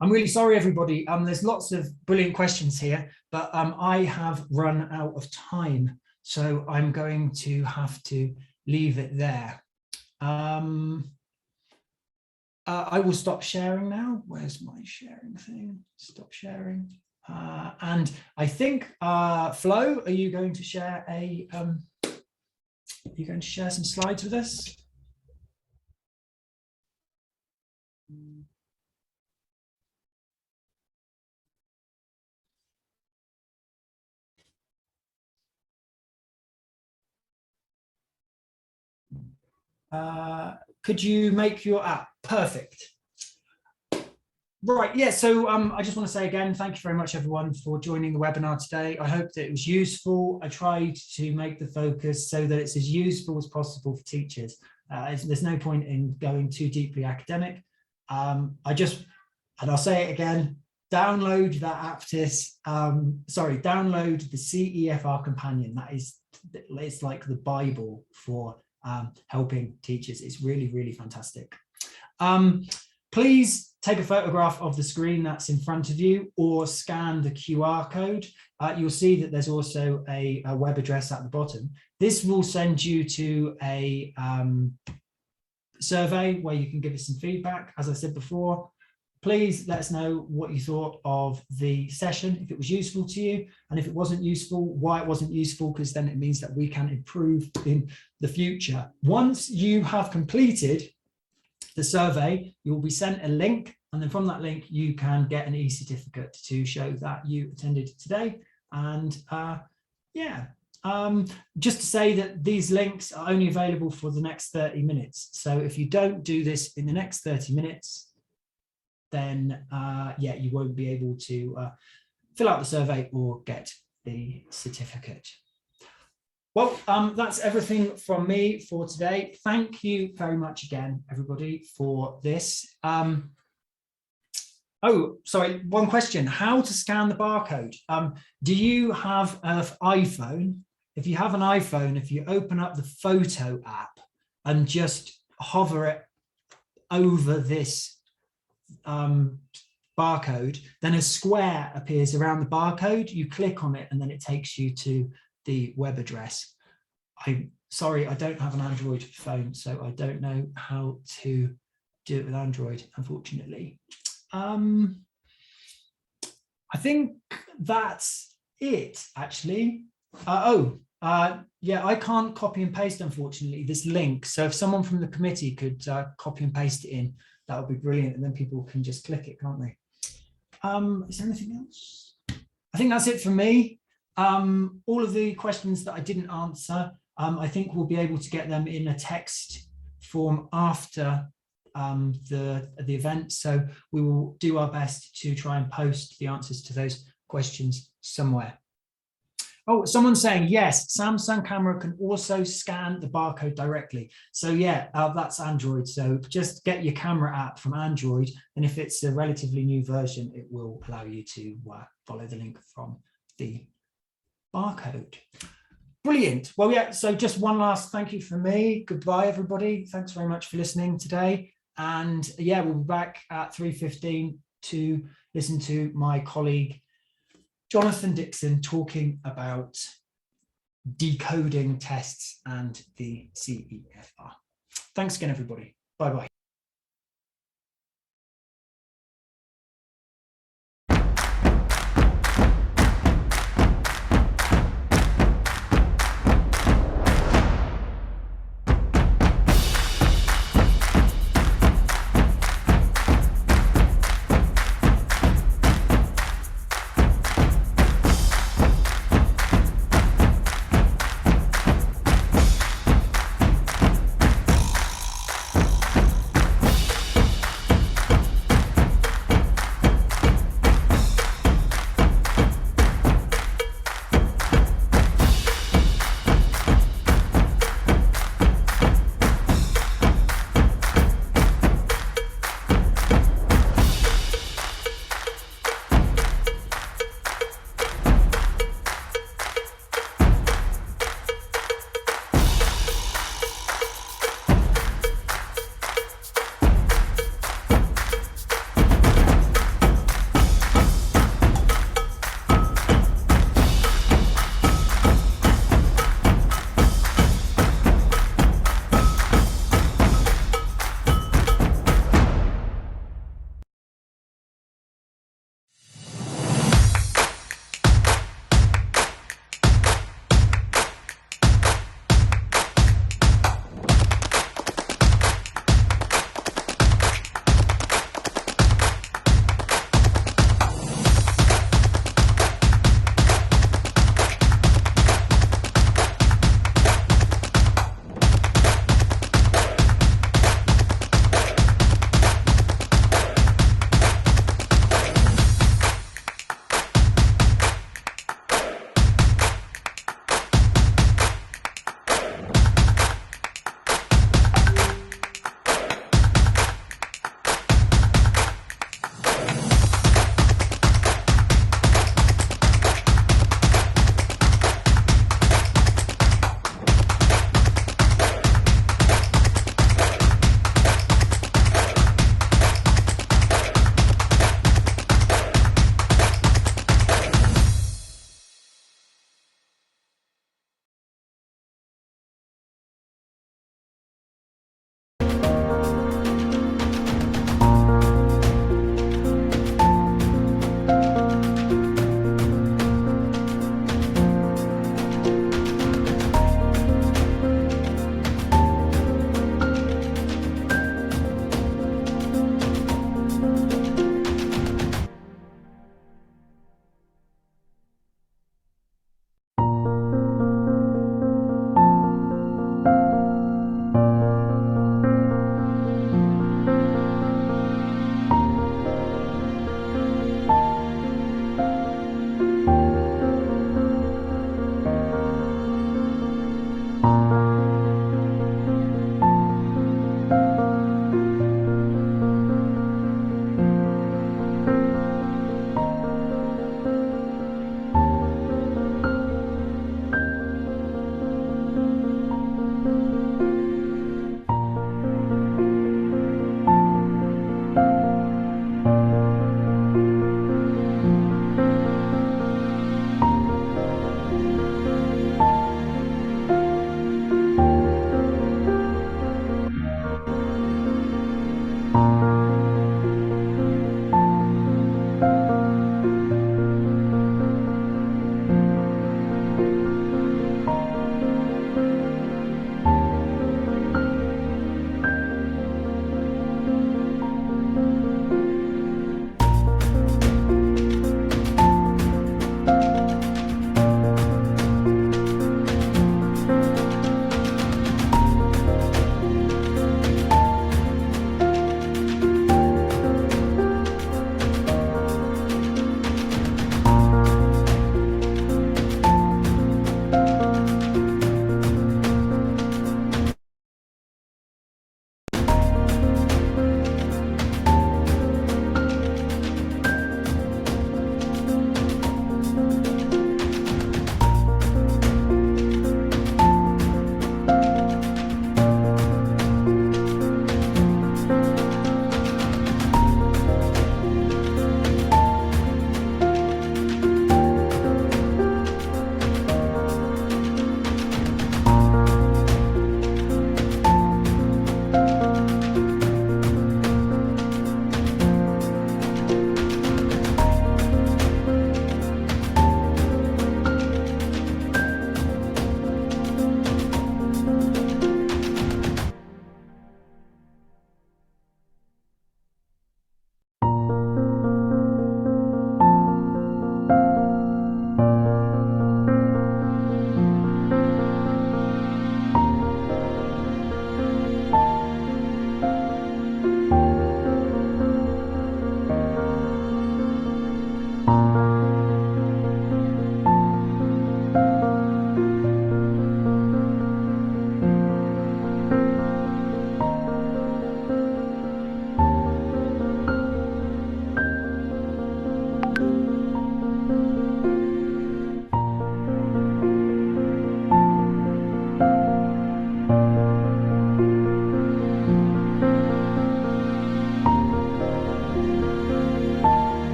I'm really sorry, everybody. There's lots of brilliant questions here, but I have run out of time. So I'm going to have to leave it there. I will stop sharing now. Where's my sharing thing? Stop sharing. And I think, Flo, are you going to share some slides with us? Could you make your app perfect? Right, yeah, so I just want to say again, thank you very much, everyone, for joining the webinar today. I hope that it was useful. I tried to make the focus so that it's as useful as possible for teachers. There's no point in going too deeply academic. And I'll say it again, download that Aptis, download the CEFR companion. It's like the Bible for helping teachers. It's really, really fantastic. Please take a photograph of the screen that's in front of you or scan the QR code. You'll see that there's also a web address at the bottom. This will send you to a survey where you can give us some feedback. As I said before, please let us know what you thought of the session, if it was useful to you, and if it wasn't useful, why it wasn't useful, because then it means that we can improve in the future. Once you have completed the survey, you will be sent a link, and then from that link, you can get an e-certificate to show that you attended today. And just to say that these links are only available for the next 30 minutes. So if you don't do this in the next 30 minutes, then you won't be able to fill out the survey or get the certificate. Well, that's everything from me for today. Thank you very much again, everybody, for this. Oh, sorry, one question. How to scan the barcode? Do you have an iPhone? If you have an iPhone, if you open up the photo app and just hover it over this barcode, then a square appears around the barcode. You click on it and then it takes you to the web address. I'm sorry, I don't have an Android phone, so I don't know how to do it with Android, unfortunately. I think that's it, actually. Yeah, I can't copy and paste, unfortunately, this link. So if someone from the committee could copy and paste it in, that would be brilliant. And then people can just click it, can't they? Is there anything else? I think that's it for me. All of the questions that I didn't answer, I think we'll be able to get them in a text form after the event. So we will do our best to try and post the answers to those questions somewhere. Oh, someone's saying, yes, Samsung camera can also scan the barcode directly. So yeah, that's Android. So just get your camera app from Android. And if it's a relatively new version, it will allow you to follow the link from the barcode. Brilliant. Well, yeah, so just one last thank you from me. Goodbye, everybody. Thanks very much for listening today. And yeah, we'll be back at 3:15 to listen to my colleague, Jonathan Dixon, talking about decoding tests and the CEFR. Thanks again, everybody. Bye-bye.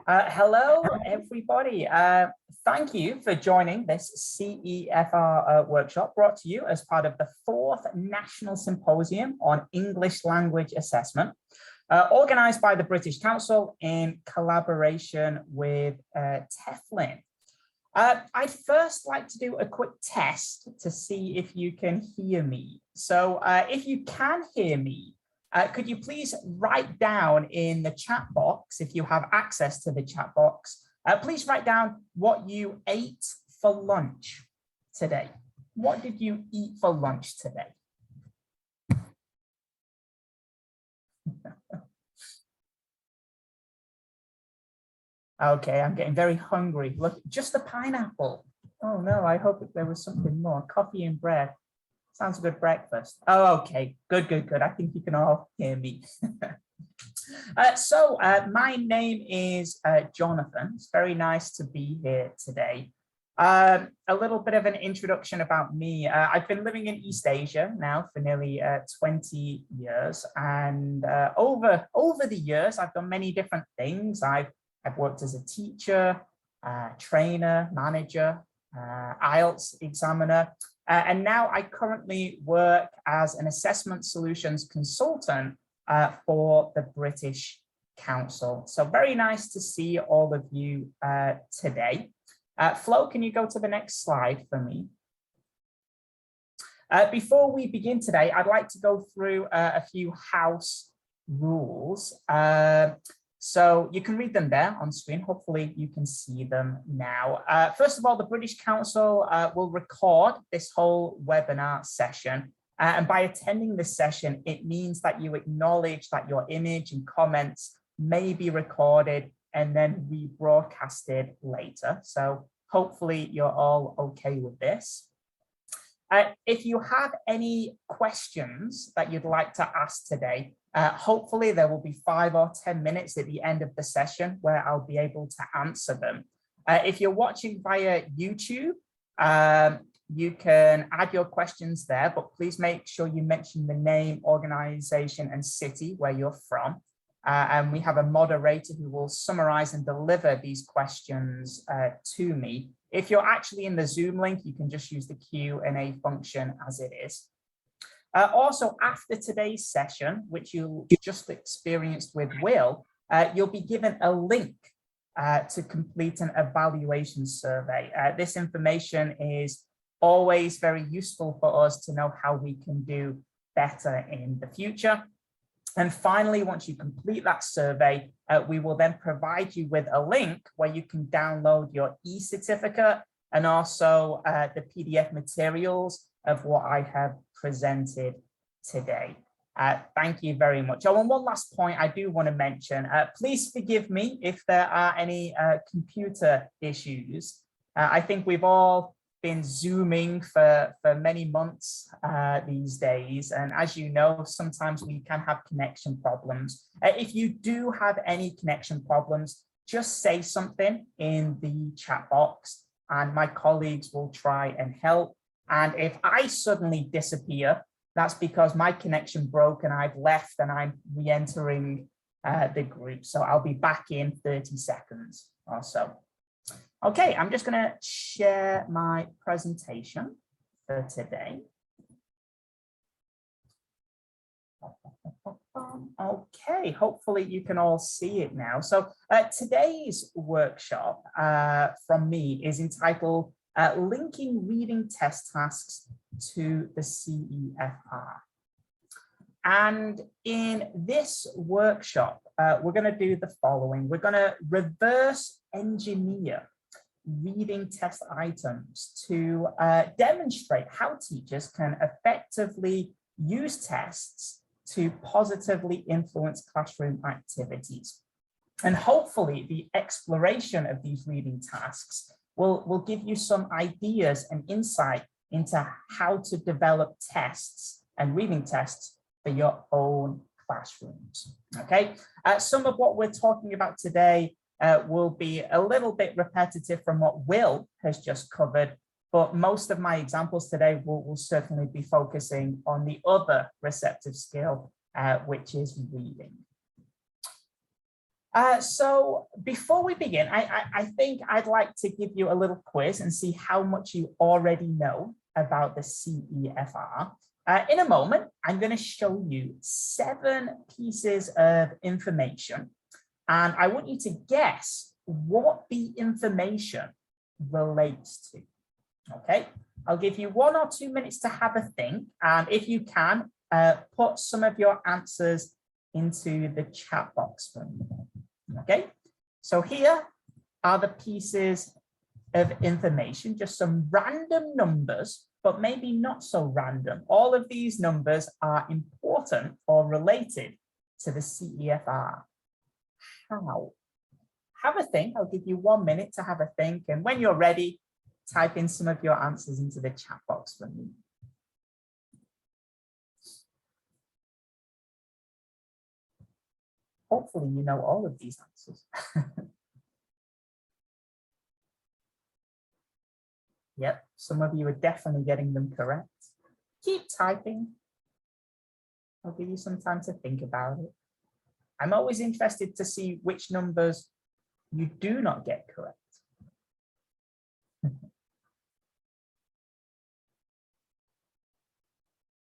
Hello, everybody. Thank you for joining this CEFR workshop brought to you as part of the 4th National Symposium on English Language Assessment, organised by the British Council in collaboration with TEFLN. I'd first like to do a quick test to see if you can hear me. So if you can hear me, could you please write down in the chat box, if you have access to the chat box, please write down what you ate for lunch today. What did you eat for lunch today? Okay, I'm getting very hungry. Look, just a pineapple. Oh no, I hope there was something more. Coffee and bread. Sounds a good breakfast. Oh, okay, good. I think you can all hear me. My name is Jonathan. It's very nice to be here today. A little bit of an introduction about me. I've been living in East Asia now for nearly 20 years. And over the years, I've done many different things. I've worked as a teacher, trainer, manager, IELTS examiner. And now I currently work as an assessment solutions consultant for the British Council. So very nice to see all of you today. Flo, can you go to the next slide for me? Before we begin today, I'd like to go through a few house rules. So you can read them there on screen. Hopefully you can see them now. First of all, the British Council will record this whole webinar session. And by attending this session, it means that you acknowledge that your image and comments may be recorded and then rebroadcasted later. So hopefully you're all okay with this. If you have any questions that you'd like to ask today, hopefully there will be 5 or 10 minutes at the end of the session where I'll be able to answer them. If you're watching via YouTube, you can add your questions there, but please make sure you mention the name, organization, and city where you're from. And we have a moderator who will summarize and deliver these questions to me. If you're actually in the Zoom link, you can just use the Q&A function as it is. Also, after today's session, which you just experienced with Will, you'll be given a link to complete an evaluation survey. This information is always very useful for us to know how we can do better in the future. And finally, once you complete that survey, we will then provide you with a link where you can download your e-certificate and also the PDF materials of what I have presented today. Thank you very much. Oh, and one last point I do want to mention, please forgive me if there are any computer issues. I think we've all been Zooming for many months these days. And as you know, sometimes we can have connection problems. If you do have any connection problems, just say something in the chat box and my colleagues will try and help. And if I suddenly disappear, that's because my connection broke and I've left and I'm re-entering the group. So I'll be back in 30 seconds or so. Okay, I'm just going to share my presentation for today. Okay, hopefully you can all see it now. So today's workshop from me is entitled Linking Reading Test Tasks to the CEFR. And in this workshop, we're going to do the following. We're going to reverse engineer reading test items to demonstrate how teachers can effectively use tests to positively influence classroom activities. And hopefully the exploration of these reading tasks will give you some ideas and insight into how to develop tests and reading tests for your own classrooms. Okay, some of what we're talking about today will be a little bit repetitive from what Will has just covered, but most of my examples today will certainly be focusing on the other receptive skill, which is reading. So before we begin, I think I'd like to give you a little quiz and see how much you already know about the CEFR. In a moment, I'm going to show you 7 pieces of information, and I want you to guess what the information relates to. Okay, I'll give you 1 or 2 minutes to have a think, and if you can, put some of your answers into the chat box for me. Okay, so here are the pieces of information, just some random numbers, but maybe not so random. All of these numbers are important or related to the CEFR. How? Have a think. I'll give you 1 minute to have a think, and when you're ready, type in some of your answers into the chat box for me. Hopefully you know all of these answers. Yep, some of you are definitely getting them correct. Keep typing. I'll give you some time to think about it. I'm always interested to see which numbers you do not get correct.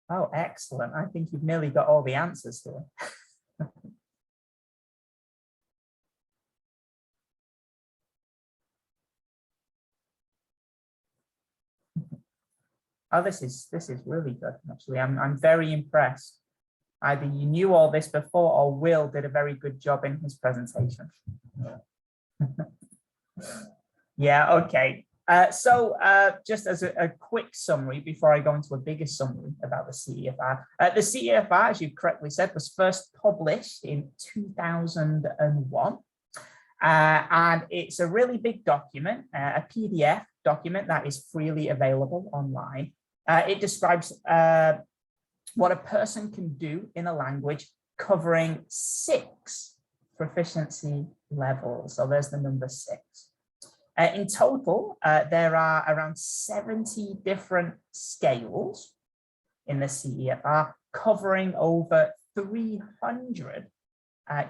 Oh, excellent. I think you've nearly got all the answers here. Oh, this is really good, actually. I'm very impressed. Either you knew all this before, or Will did a very good job in his presentation. Yeah, okay. So just as a quick summary, before I go into a bigger summary about the CEFR. The CEFR, as you correctly said, was first published in 2001. And it's a really big document, a PDF document that is freely available online. It describes what a person can do in a language, covering 6 proficiency levels. So there's the number 6. In total, there are around 70 different scales in the CEFR, covering over 300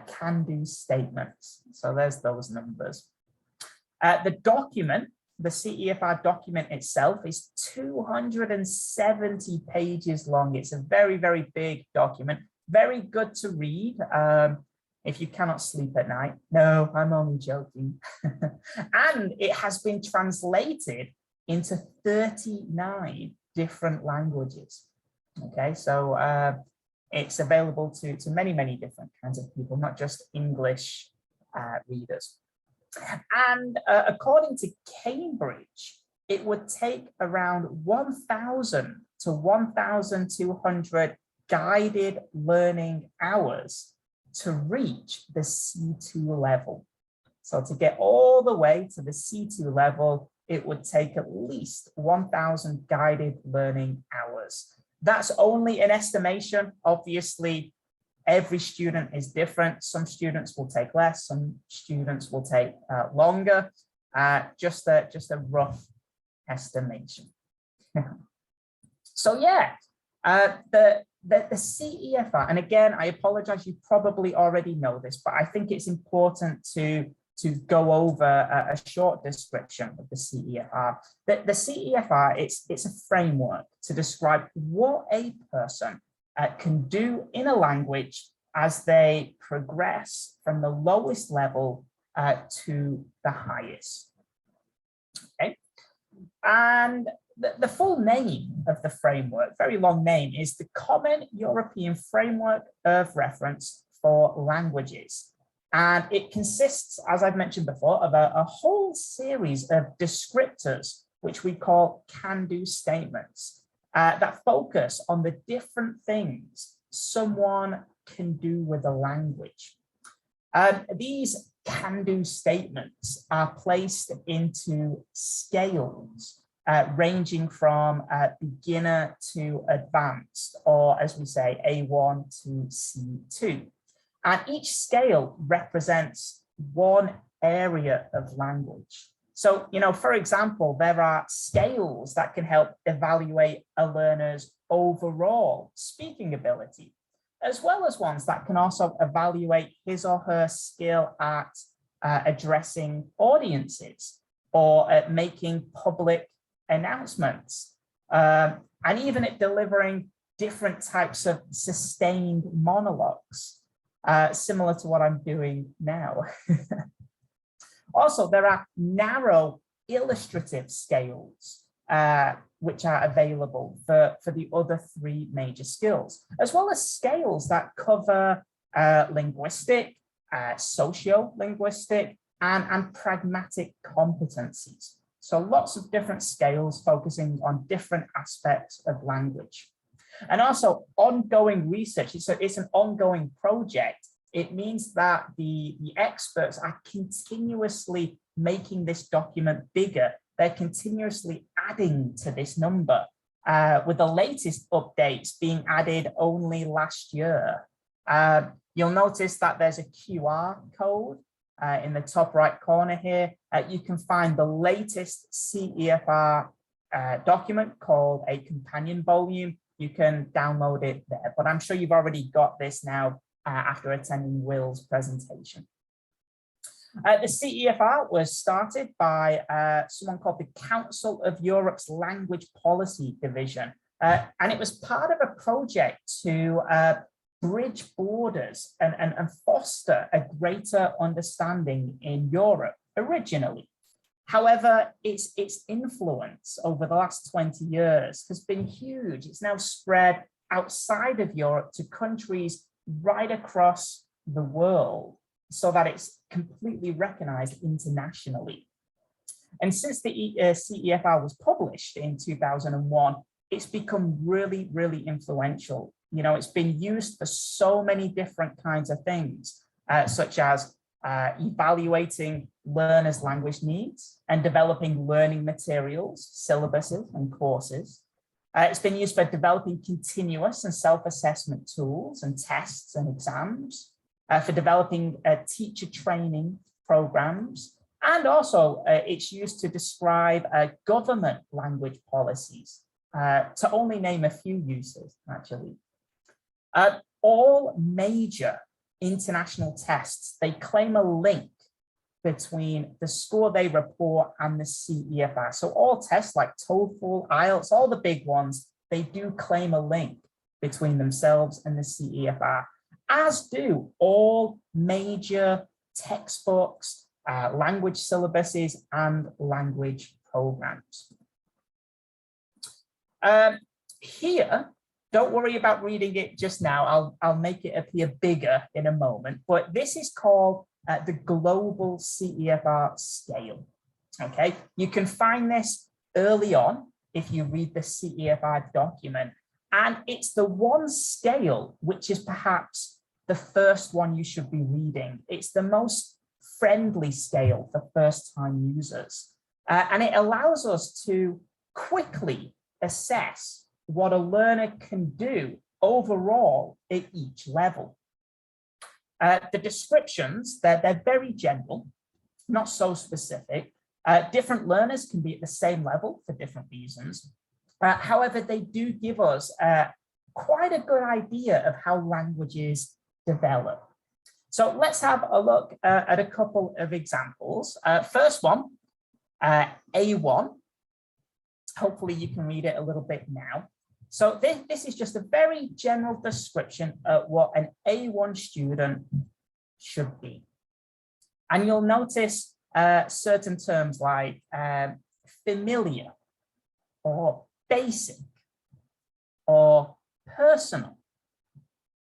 can-do statements. So there's those numbers. The document, the CEFR document itself, is 270 pages long. It's a very, very big document, very good to read if you cannot sleep at night. No, I'm only joking. And it has been translated into 39 different languages. Okay, so it's available to many, many different kinds of people, not just English readers. And according to Cambridge, it would take around 1,000 to 1,200 guided learning hours to reach the C2 level. So to get all the way to the C2 level, it would take at least 1,000 guided learning hours. That's only an estimation. Obviously, every student is different. Some students will take less, some students will take longer. Just a rough estimation. So yeah, the CEFR, and again, I apologize, you probably already know this, but I think it's important to go over a short description of the CEFR. The CEFR, it's a framework to describe what a person can do in a language as they progress from the lowest level to the highest. Okay, and the full name of the framework, very long name, is the Common European Framework of Reference for Languages. And it consists, as I've mentioned before, of a whole series of descriptors, which we call can-do statements, that focus on the different things someone can do with a language. These can-do statements are placed into scales, ranging from beginner to advanced, or as we say, A1 to C2. And each scale represents one area of language. So, for example, there are scales that can help evaluate a learner's overall speaking ability. as well as ones that can also evaluate his or her skill at addressing audiences or at making public announcements, and even at delivering different types of sustained monologues, similar to what I'm doing now. Also, there are narrow illustrative scales, which are available for the other three major skills, as well as scales that cover linguistic, socio-linguistic, and pragmatic competencies. So lots of different scales focusing on different aspects of language. And also ongoing research, it's an ongoing project. It means that the experts are continuously making this document bigger. They're continuously adding to this number, with the latest updates being added only last year. You'll notice that there's a QR code in the top right corner here. You can find the latest CEFR document called a companion volume. You can download it there, but I'm sure you've already got this now after attending Will's presentation. The CEFR was started by someone called the Council of Europe's Language Policy Division, and it was part of a project to bridge borders and foster a greater understanding in Europe originally. However, its influence over the last 20 years has been huge. It's now spread outside of Europe to countries right across the world, so that it's completely recognized internationally. And since the CEFR was published in 2001, it's become really, really influential. You know, it's been used for so many different kinds of things, such as evaluating learners' language needs and developing learning materials, syllabuses, and courses. It's been used for developing continuous and self-assessment tools and tests and exams, for developing teacher training programs, and also it's used to describe government language policies, to only name a few uses, actually. All major international tests, they claim a link between the score they report and the CEFR. So all tests like TOEFL, IELTS, all the big ones, they do claim a link between themselves and the CEFR, as do all major textbooks, language syllabuses, and language programs. Here, don't worry about reading it just now. I'll make it appear bigger in a moment, but this is called the Global CEFR Scale. Okay, you can find this early on if you read the CEFR document, and it's the one scale which is perhaps the first one you should be reading. It's the most friendly scale for first-time users, and it allows us to quickly assess what a learner can do overall at each level. The descriptions, they're very general, not so specific. Different learners can be at the same level for different reasons. However, they do give us quite a good idea of how languages develop. So let's have a look at a couple of examples. First one, A1. Hopefully you can read it a little bit now. So this is just a very general description of what an A1 student should be. And you'll notice certain terms like familiar, or basic, or personal,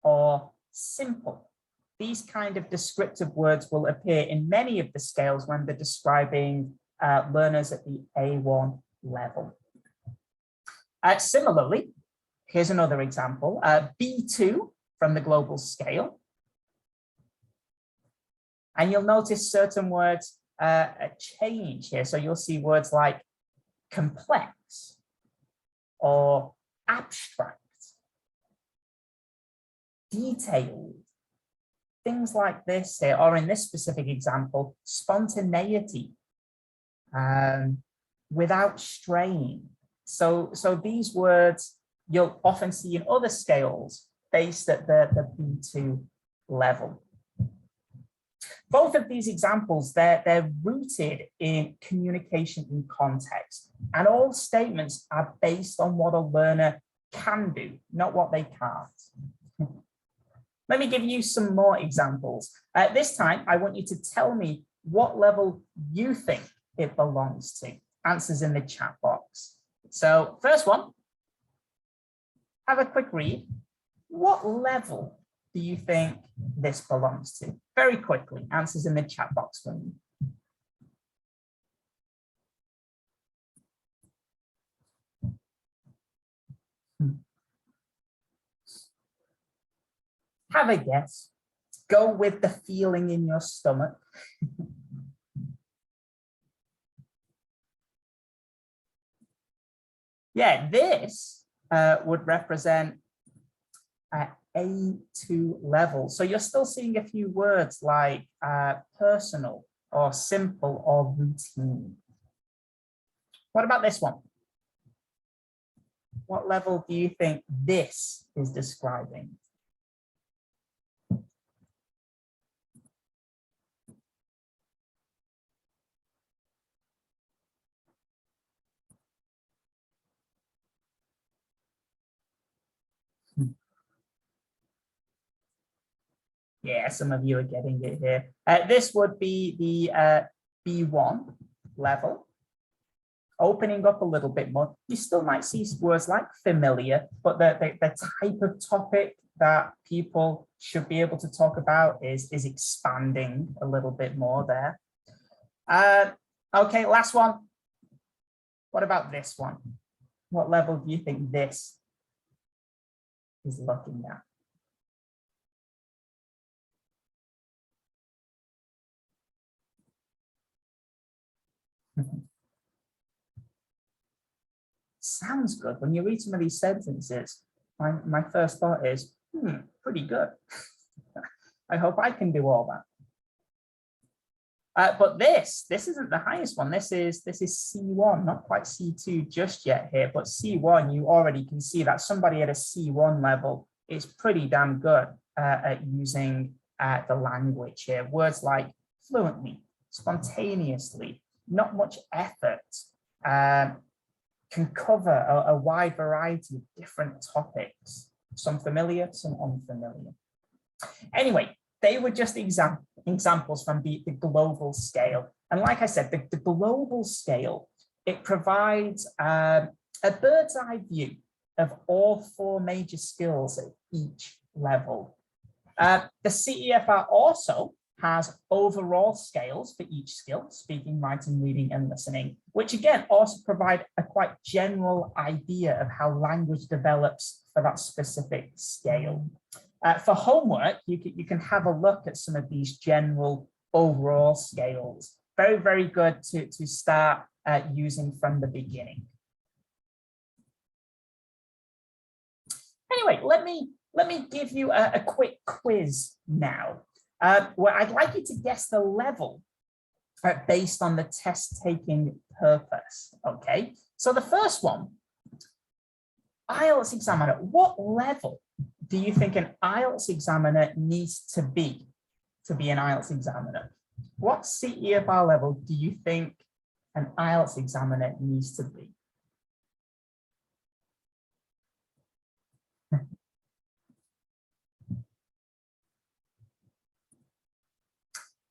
or simple. These kind of descriptive words will appear in many of the scales when they're describing learners at the A1 level. Similarly, here's another example, B2 from the global scale. And you'll notice certain words change here. So you'll see words like complex or abstract, detailed, things like this here, or in this specific example, spontaneity, without strain. So these words you'll often see in other scales based at the B2 level. Both of these examples, they're rooted in communication in context, and all statements are based on what a learner can do, not what they can't. Let me give you some more examples. This time, I want you to tell me what level you think it belongs to. Answers in the chat box. So first one, have a quick read. What level do you think this belongs to? Very quickly, answers in the chat box for me. Have a guess. Go with the feeling in your stomach. Yeah, this would represent A2 level. So you're still seeing a few words like personal or simple or routine. What about this one? What level do you think this is describing? Yeah, some of you are getting it here. This would be the B1 level. Opening up a little bit more, you still might see words like familiar, but the type of topic that people should be able to talk about is expanding a little bit more there. Okay, last one. What about this one? What level do you think this is looking at? Sounds good. When you read some of these sentences, my first thought is, pretty good. I hope I can do all that. But this isn't the highest one. This is C1, not quite C2 just yet here, but C1, you already can see that somebody at a C1 level is pretty damn good at using the language here. Words like fluently, spontaneously, not much effort, can cover a wide variety of different topics, some familiar, some unfamiliar. Anyway, they were just examples from the global scale. And like I said, the global scale, it provides a bird's eye view of all four major skills at each level. The CEFR also has overall scales for each skill, speaking, writing, reading, and listening, which again also provide a quite general idea of how language develops for that specific scale. For homework, you can have a look at some of these general overall scales. Very, very good to start using from the beginning. Anyway, let me give you a quick quiz now. Where I'd like you to guess the level based on the test taking purpose. Okay, so the first one, IELTS examiner. What level do you think an IELTS examiner needs to be an IELTS examiner? What CEFR level do you think an IELTS examiner needs to be?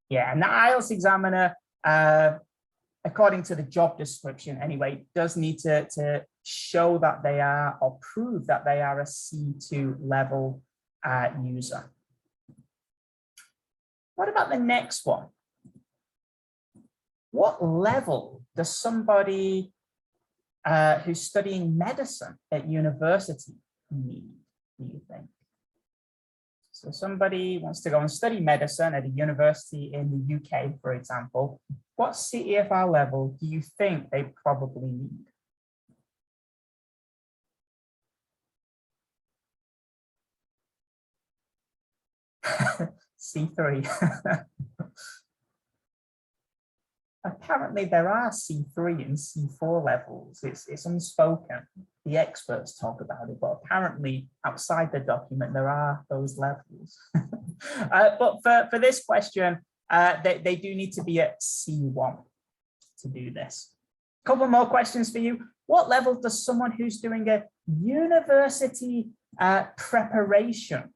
Yeah, and the IELTS examiner, according to the job description anyway, does need to show that they are, or prove that they are a C2 level user. What about the next one? What level does somebody who's studying medicine at university need, do you think? So somebody wants to go and study medicine at a university in the UK, for example. What CEFR level do you think they probably need? C3. apparently there are C3 and C4 levels. It's unspoken. The experts talk about it, but apparently outside the document, there are those levels. But for this question, they do need to be at C1 to do this. A couple more questions for you. What level does someone who's doing a university preparation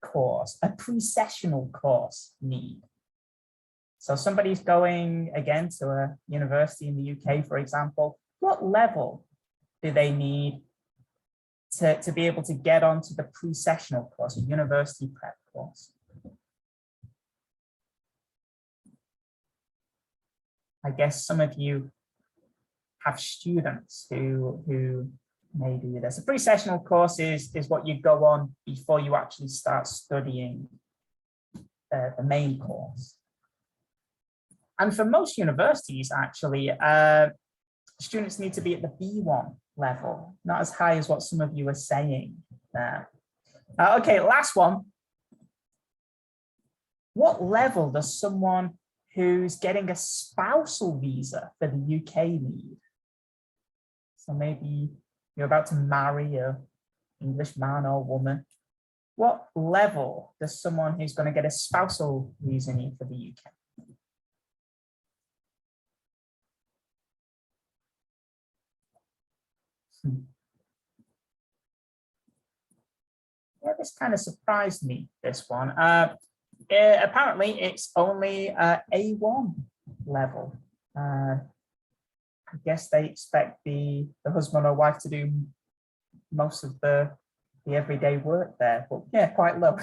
course, a pre-sessional course, need? So somebody's going again to a university in the UK, for example, what level do they need to be able to get onto the pre-sessional course, a university prep course? I guess some of you have students who may do this. A pre-sessional course is what you go on before you actually start studying the main course. And for most universities, actually, students need to be at the B1 level, not as high as what some of you are saying there. Okay, last one. What level does someone who's getting a spousal visa for the UK need? So maybe you're about to marry an English man or woman. What level does someone who's going to get a spousal visa need for the UK? Yeah, this kind of surprised me, this one. Apparently, it's only A1 level. I guess they expect the husband or wife to do most of the everyday work there, but yeah, quite low.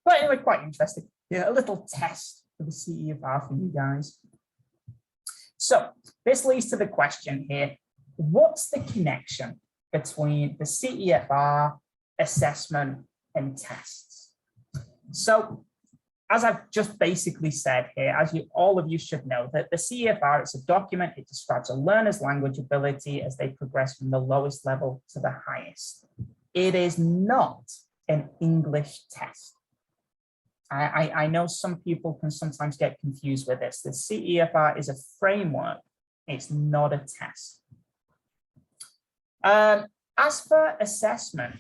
But anyway, quite interesting. Yeah, a little test for the CEFR for you guys. So this leads to the question here. What's the connection between the CEFR, assessment, and tests? So as I've just basically said here, as all of you should know, that the CEFR is a document. It describes a learner's language ability as they progress from the lowest level to the highest. It is not an English test. I know some people can sometimes get confused with this. The CEFR is a framework. It's not a test. As for assessment,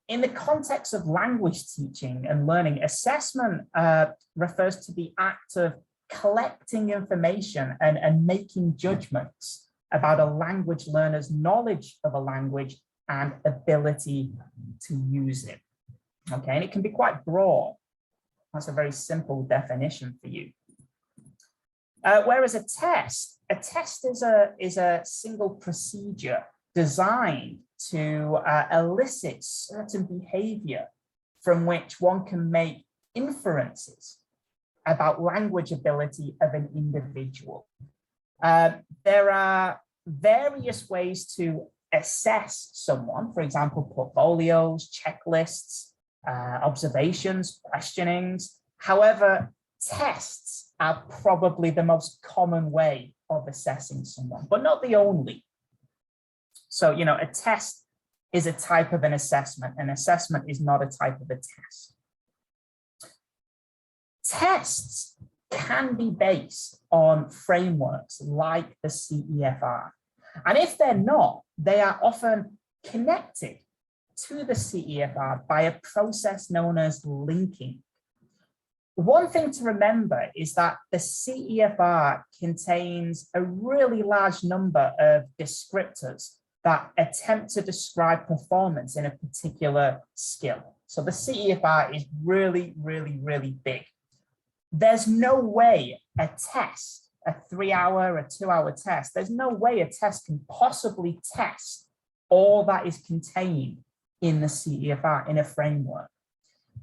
in the context of language teaching and learning, assessment refers to the act of collecting information and making judgments about a language learner's knowledge of a language and ability to use it. Okay, and it can be quite broad. That's a very simple definition for you. Whereas a test is a single procedure designed to elicit certain behavior from which one can make inferences about language ability of an individual. There are various ways to assess someone, for example, portfolios, checklists, observations, questionings. However, tests are probably the most common way of assessing someone, but not the only. So, you know, a test is a type of an assessment. An assessment is not a type of a test. Tests can be based on frameworks like the CEFR. And if they're not, they are often connected to the CEFR by a process known as linking. One thing to remember is that the CEFR contains a really large number of descriptors that attempt to describe performance in a particular skill. So the CEFR is really, really, really big. There's no way a test, a 3-hour, a 2-hour test, there's no way a test can possibly test all that is contained in the CEFR, in a framework.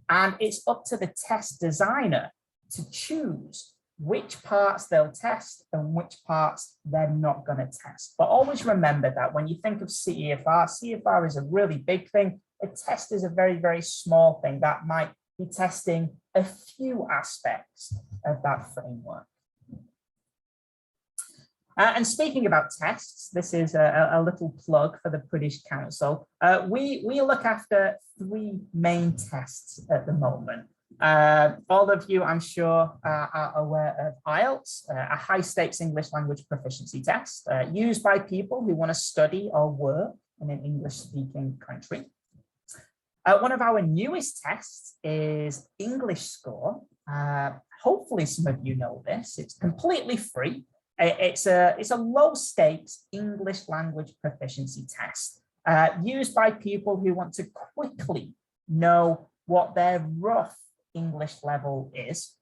And it's up to the test designer to choose which parts they'll test and which parts they're not going to test. But always remember that when you think of CEFR, CEFR is a really big thing. A test is a very, very small thing that might be testing a few aspects of that framework. And speaking about tests, this is a little plug for the British Council. We look after 3 main tests at the moment. All of you, I'm sure, are aware of IELTS, a high-stakes English language proficiency test used by people who want to study or work in an English-speaking country. One of our newest tests is English Score. Hopefully some of you know this. It's completely free. It's a low-stakes English language proficiency test used by people who want to quickly know what their rough English level is.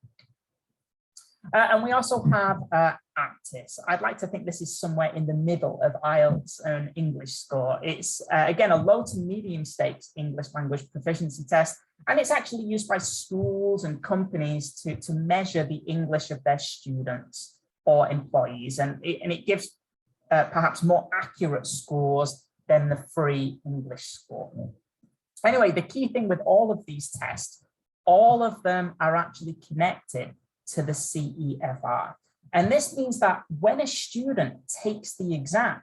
And we also have ACTIS. I'd like to think this is somewhere in the middle of IELTS and English Score. It's, again, a low to medium stakes English language proficiency test, and it's actually used by schools and companies to measure the English of their students or employees, and it gives perhaps more accurate scores than the free English Score. Anyway, the key thing with all of these tests, all of them are actually connected to the CEFR. And this means that when a student takes the exam,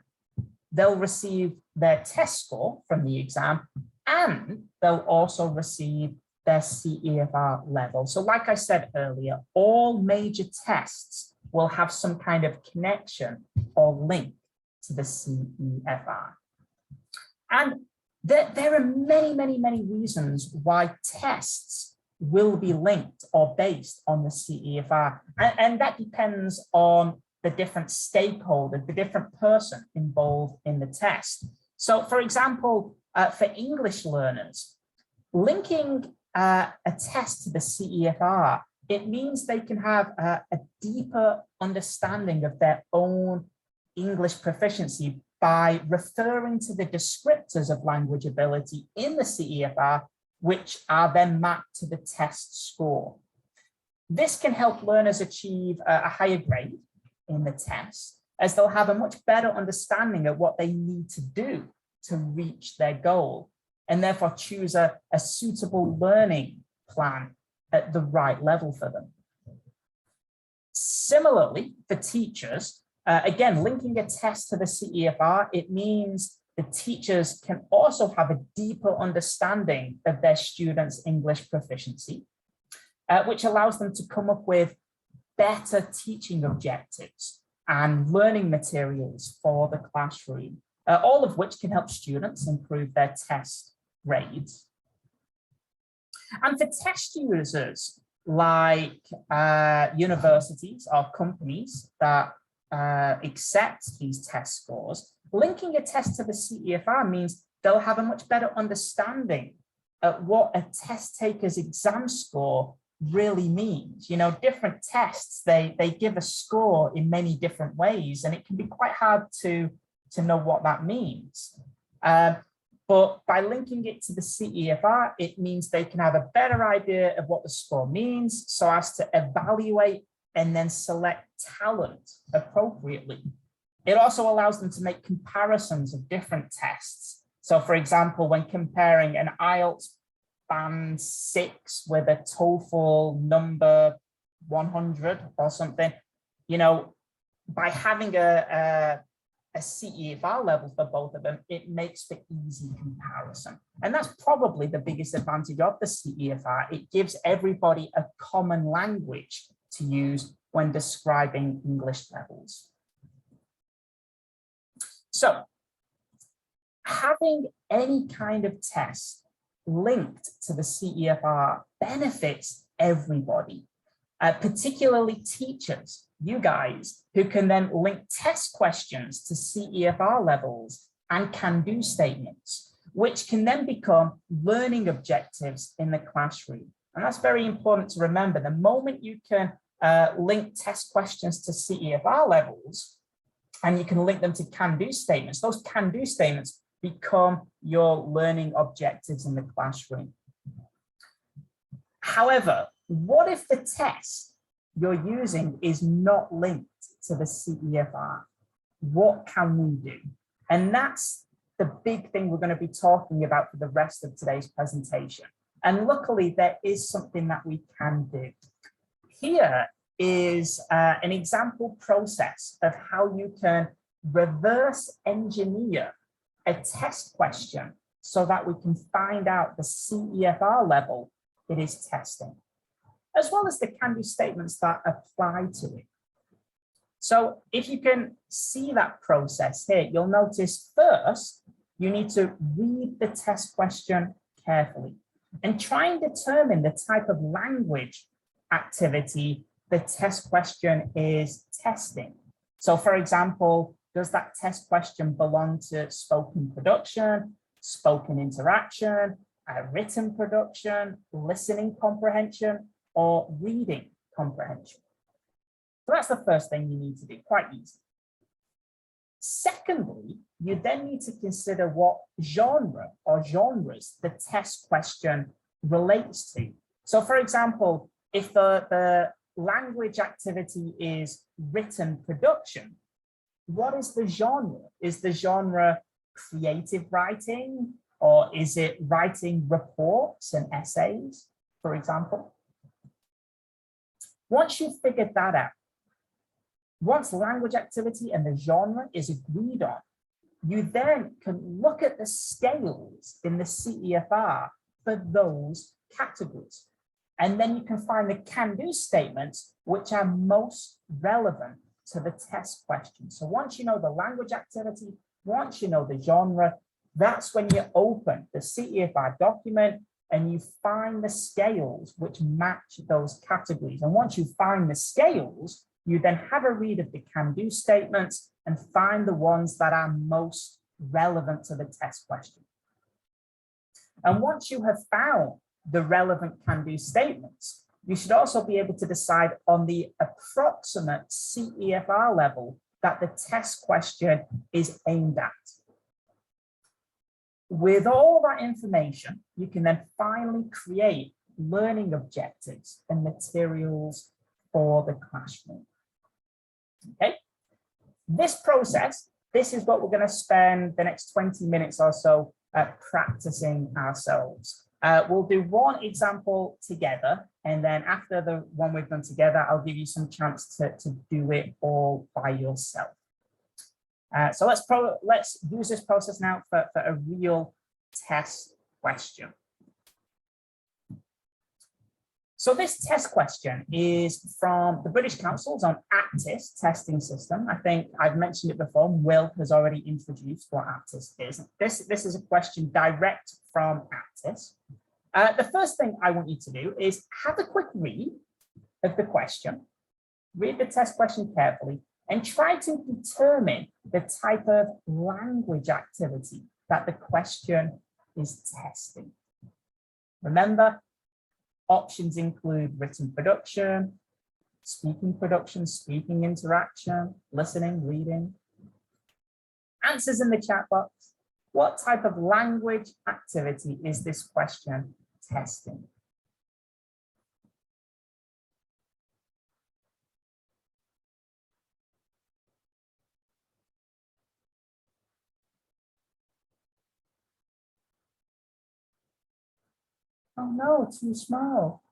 they'll receive their test score from the exam, and they'll also receive their CEFR level. So like I said earlier, all major tests will have some kind of connection or link to the CEFR. And there are many, many, many reasons why tests will be linked or based on the CEFR. And that depends on the different stakeholder, the different person involved in the test. So for example, for English learners, linking a test to the CEFR, it means they can have a deeper understanding of their own English proficiency by referring to the descriptors of language ability in the CEFR, which are then mapped to the test score. This can help learners achieve a higher grade in the test, as they'll have a much better understanding of what they need to do to reach their goal, and therefore choose a suitable learning plan at the right level for them. Similarly, for teachers, again, linking a test to the CEFR, it means the teachers can also have a deeper understanding of their students' English proficiency, which allows them to come up with better teaching objectives and learning materials for the classroom, all of which can help students improve their test grades. And for test users like universities or companies that accept these test scores, linking a test to the CEFR means they'll have a much better understanding of what a test taker's exam score really means. You know, different tests, they give a score in many different ways, and it can be quite hard to know what that means. But by linking it to the CEFR, it means they can have a better idea of what the score means so as to evaluate and then select talent appropriately. It also allows them to make comparisons of different tests. So for example, when comparing an IELTS band 6 with a TOEFL number 100 or something, you know, by having a CEFR level for both of them, it makes for easy comparison. And that's probably the biggest advantage of the CEFR. It gives everybody a common language to use when describing English levels. So having any kind of test linked to the CEFR benefits everybody, particularly teachers, you guys, who can then link test questions to CEFR levels and can-do statements, which can then become learning objectives in the classroom. And that's very important to remember. The moment you can link test questions to CEFR levels, and you can link them to can-do statements, those can-do statements become your learning objectives in the classroom. However, what if the test you're using is not linked to the CEFR? What can we do? And that's the big thing we're going to be talking about for the rest of today's presentation. And luckily, there is something that we can do. Here is an example process of how you can reverse engineer a test question so that we can find out the CEFR level it is testing. as well as the can-do statements that apply to it. So if you can see that process here, you'll notice first, you need to read the test question carefully and try and determine the type of language activity the test question is testing. So for example, does that test question belong to spoken production, spoken interaction, written production, listening comprehension, or reading comprehension? So that's the first thing you need to do, quite easy. Secondly, you then need to consider what genre or genres the test question relates to. So for example, if the language activity is written production, what is the genre? Is the genre creative writing, or is it writing reports and essays, for example? Once you've figured that out, once language activity and the genre is agreed on, you then can look at the scales in the CEFR for those categories. And then you can find the can-do statements which are most relevant to the test question. So once you know the language activity, once you know the genre, that's when you open the CEFR document and you find the scales which match those categories. And once you find the scales, you then have a read of the can-do statements and find the ones that are most relevant to the test question. And once you have found the relevant can-do statements, you should also be able to decide on the approximate CEFR level that the test question is aimed at. With all that information, you can then finally create learning objectives and materials for the classroom. Okay, this process, this is what we're going to spend the next 20 minutes or so practicing ourselves. We'll do one example together, and then after the one we've done together, I'll give you some chance to do it all by yourself. So let's use this process now for a real test question. So this test question is from the British Council's on ACTIS testing system. I think I've mentioned it before. Will has already introduced what ACTIS is. This is a question direct from ACTIS. The first thing I want you to do is have a quick read of the question, read the test question carefully, and try to determine the type of language activity that the question is testing. Remember, options include written production, speaking interaction, listening, reading. Answers in the chat box. What type of language activity is this question testing? Oh no, too small.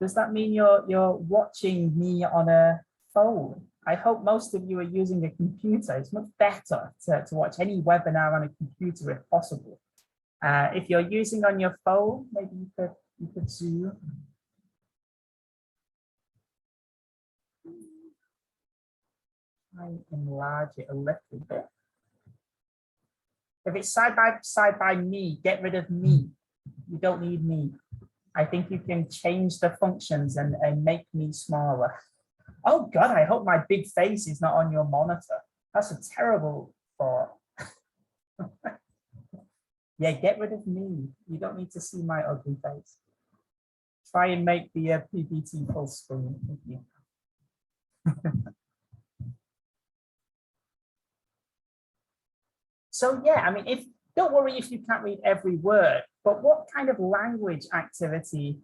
Does that mean you're watching me on a phone? I hope most of you are using a computer. It's much better to watch any webinar on a computer if possible. If you're using on your phone, maybe you could zoom. I enlarge it a little bit. If it's side by me, get rid of me. You don't need me. I think you can change the functions and make me smaller. Oh God, I hope my big face is not on your monitor. That's a terrible thought. Yeah, get rid of me. You don't need to see my ugly face. Try and make the PPT full screen. Thank you. So yeah, I mean, don't worry if you can't read every word, but what kind of language activity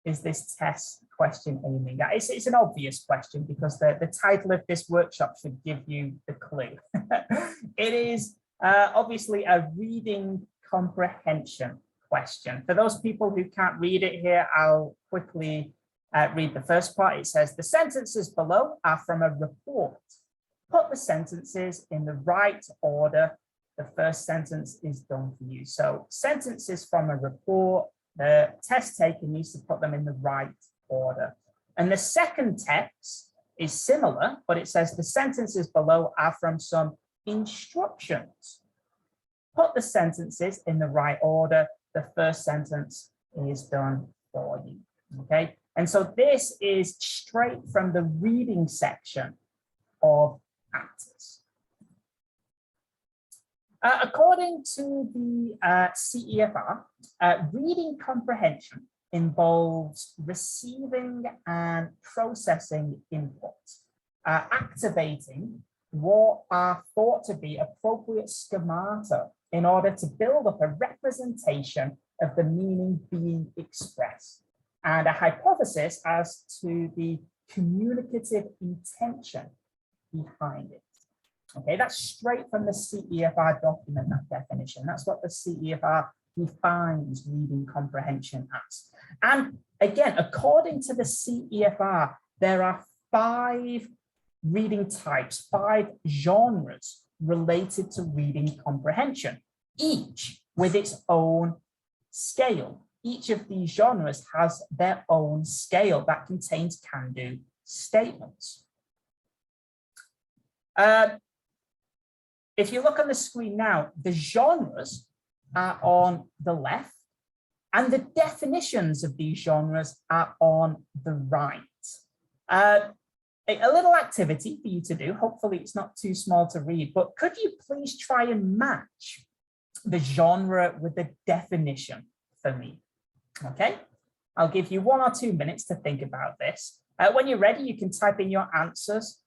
is this test question aiming at? It's an obvious question because the title of this workshop should give you the clue. It is obviously a reading comprehension question. For those people who can't read it here, I'll quickly read the first part. It says, the sentences below are from a report. Put the sentences in the right order. The first sentence is done for you. So sentences from a report, the test taker needs to put them in the right order. And the second text is similar, but it says the sentences below are from some instructions. Put the sentences in the right order. The first sentence is done for you, okay? And so this is straight from the reading section of ACTS. According to the CEFR, reading comprehension involves receiving and processing input, activating what are thought to be appropriate schemata in order to build up a representation of the meaning being expressed, and a hypothesis as to the communicative intention behind it. Okay, that's straight from the CEFR document, that definition. That's what the CEFR defines reading comprehension as. And again, according to the CEFR, there are 5 reading types, 5 genres related to reading comprehension, each with its own scale. Each of these genres has their own scale that contains can-do statements. If you look on the screen now, the genres are on the left and the definitions of these genres are on the right. A little activity for you to do, hopefully it's not too small to read, but could you please try and match the genre with the definition for me? Okay, I'll give you 1 or 2 minutes to think about this. When you're ready, you can type in your answers.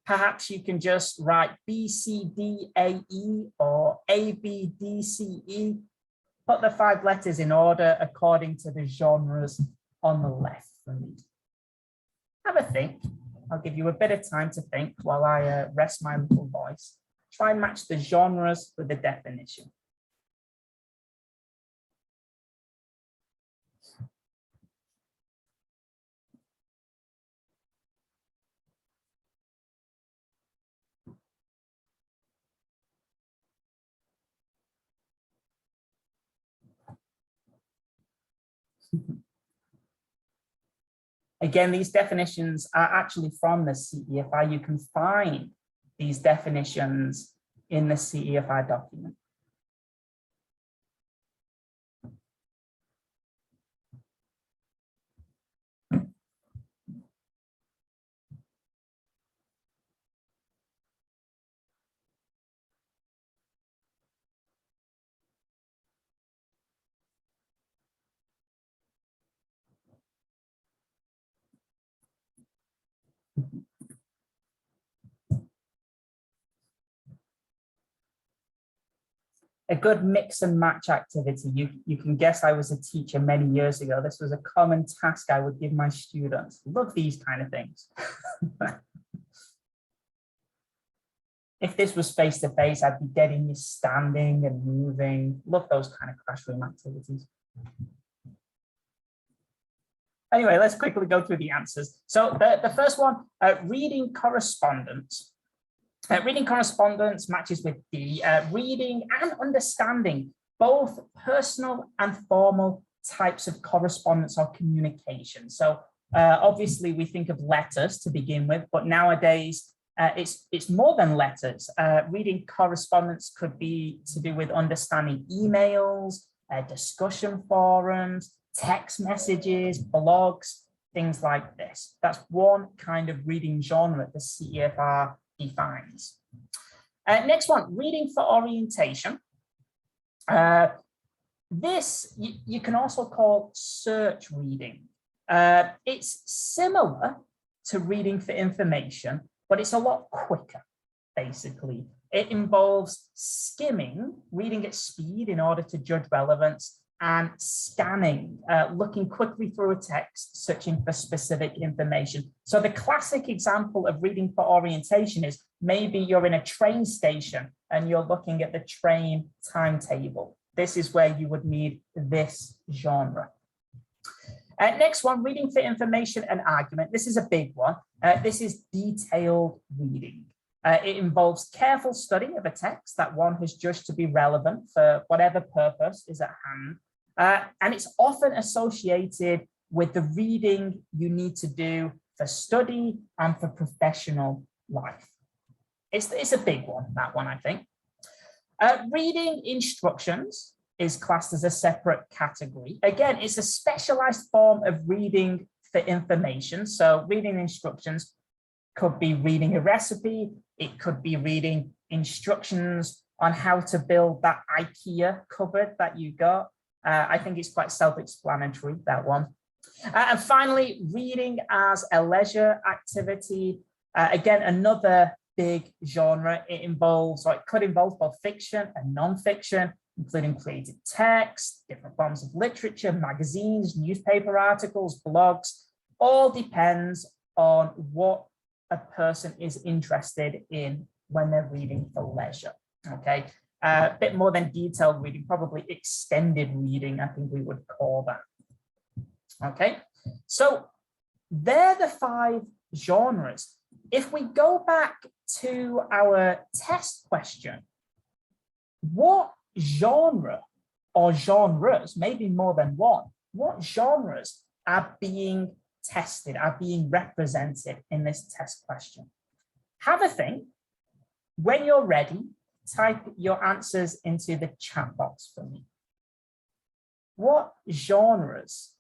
Perhaps you can just write B, C, D, A, E, or A, B, D, C, E. Put the 5 letters in order according to the genres on the left for me. Have a think. I'll give you a bit of time to think while I rest my little voice. Try and match the genres with the definition. Again, these definitions are actually from the CEFR. You can find these definitions in the CEFR document. A good mix and match activity. You can guess I was a teacher many years ago. This was a common task I would give my students. Love these kind of things. If this was face-to-face, I'd be getting you standing and moving. Love those kind of classroom activities. Anyway, let's quickly go through the answers. So the first one, reading correspondence. Reading correspondence matches with D, reading and understanding both personal and formal types of correspondence or communication. So obviously we think of letters to begin with, but nowadays it's more than letters. Reading correspondence could be to do with understanding emails, discussion forums, text messages, blogs, things like this. That's one kind of reading genre the CEFR defines. Next one, reading for orientation. This you can also call search reading. It's similar to reading for information, but it's a lot quicker, basically. It involves skimming, reading at speed in order to judge relevance, and scanning, looking quickly through a text, searching for specific information. So the classic example of reading for orientation is maybe you're in a train station and you're looking at the train timetable. This is where you would need this genre. Next one, reading for information and argument. This is a big one. This is detailed reading. It involves careful study of a text that one has judged to be relevant for whatever purpose is at hand. And it's often associated with the reading you need to do for study and for professional life. It's a big one, that one, I think. Reading instructions is classed as a separate category. Again, it's a specialized form of reading for information. So reading instructions could be reading a recipe. It could be reading instructions on how to build that IKEA cupboard that you got. I think it's quite self-explanatory, that one. And finally, reading as a leisure activity. Again, another big genre. It involves, or it could involve both fiction and non-fiction, including creative text, different forms of literature, magazines, newspaper articles, blogs. All depends on what a person is interested in when they're reading for leisure. Okay, a bit more than detailed reading, probably extended reading, I think we would call that. Okay, so they're the 5 genres. If we go back to our test question, what genre or genres, maybe more than one, what genres are being tested, are being represented in this test question? Have a think. When you're ready, type your answers into the chat box for me. What genres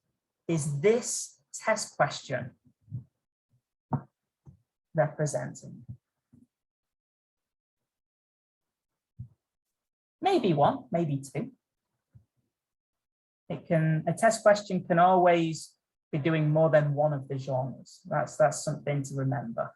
is this test question representing? Maybe 1, maybe 2. A test question can always be doing more than one of the genres. That's something to remember.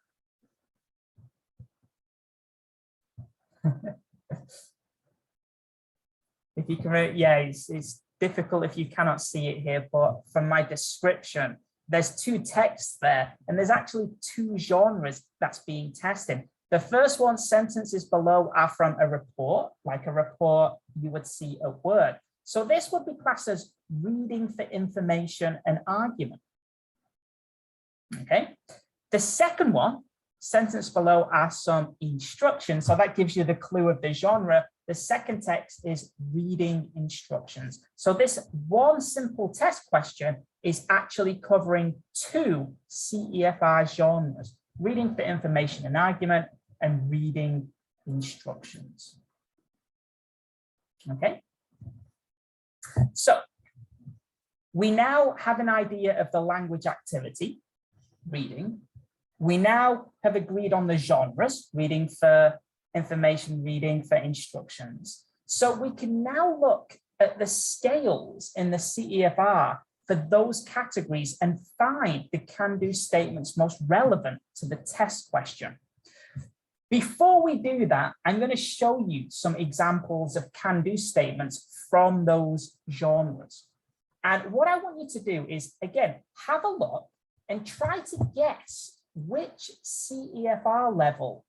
If you can, yeah, it's difficult if you cannot see it here, but from my description, there's 2 texts there, and there's actually 2 genres that's being tested. The first one, sentences below, are from a report, like a report you would see at work. So this would be classed as reading for information and argument. Okay. The second one, sentence below, are some instructions. So that gives you the clue of the genre. The second text is reading instructions. So this one simple test question is actually covering 2 CEFR genres: reading for information and argument and reading instructions. Okay. So we now have an idea of the language activity, reading. We now have agreed on the genres, reading for information, reading for instructions. So we can now look at the scales in the CEFR for those categories and find the can-do statements most relevant to the test question. Before we do that, I'm going to show you some examples of can-do statements from those genres. And what I want you to do is, again, have a look and try to guess which CEFR level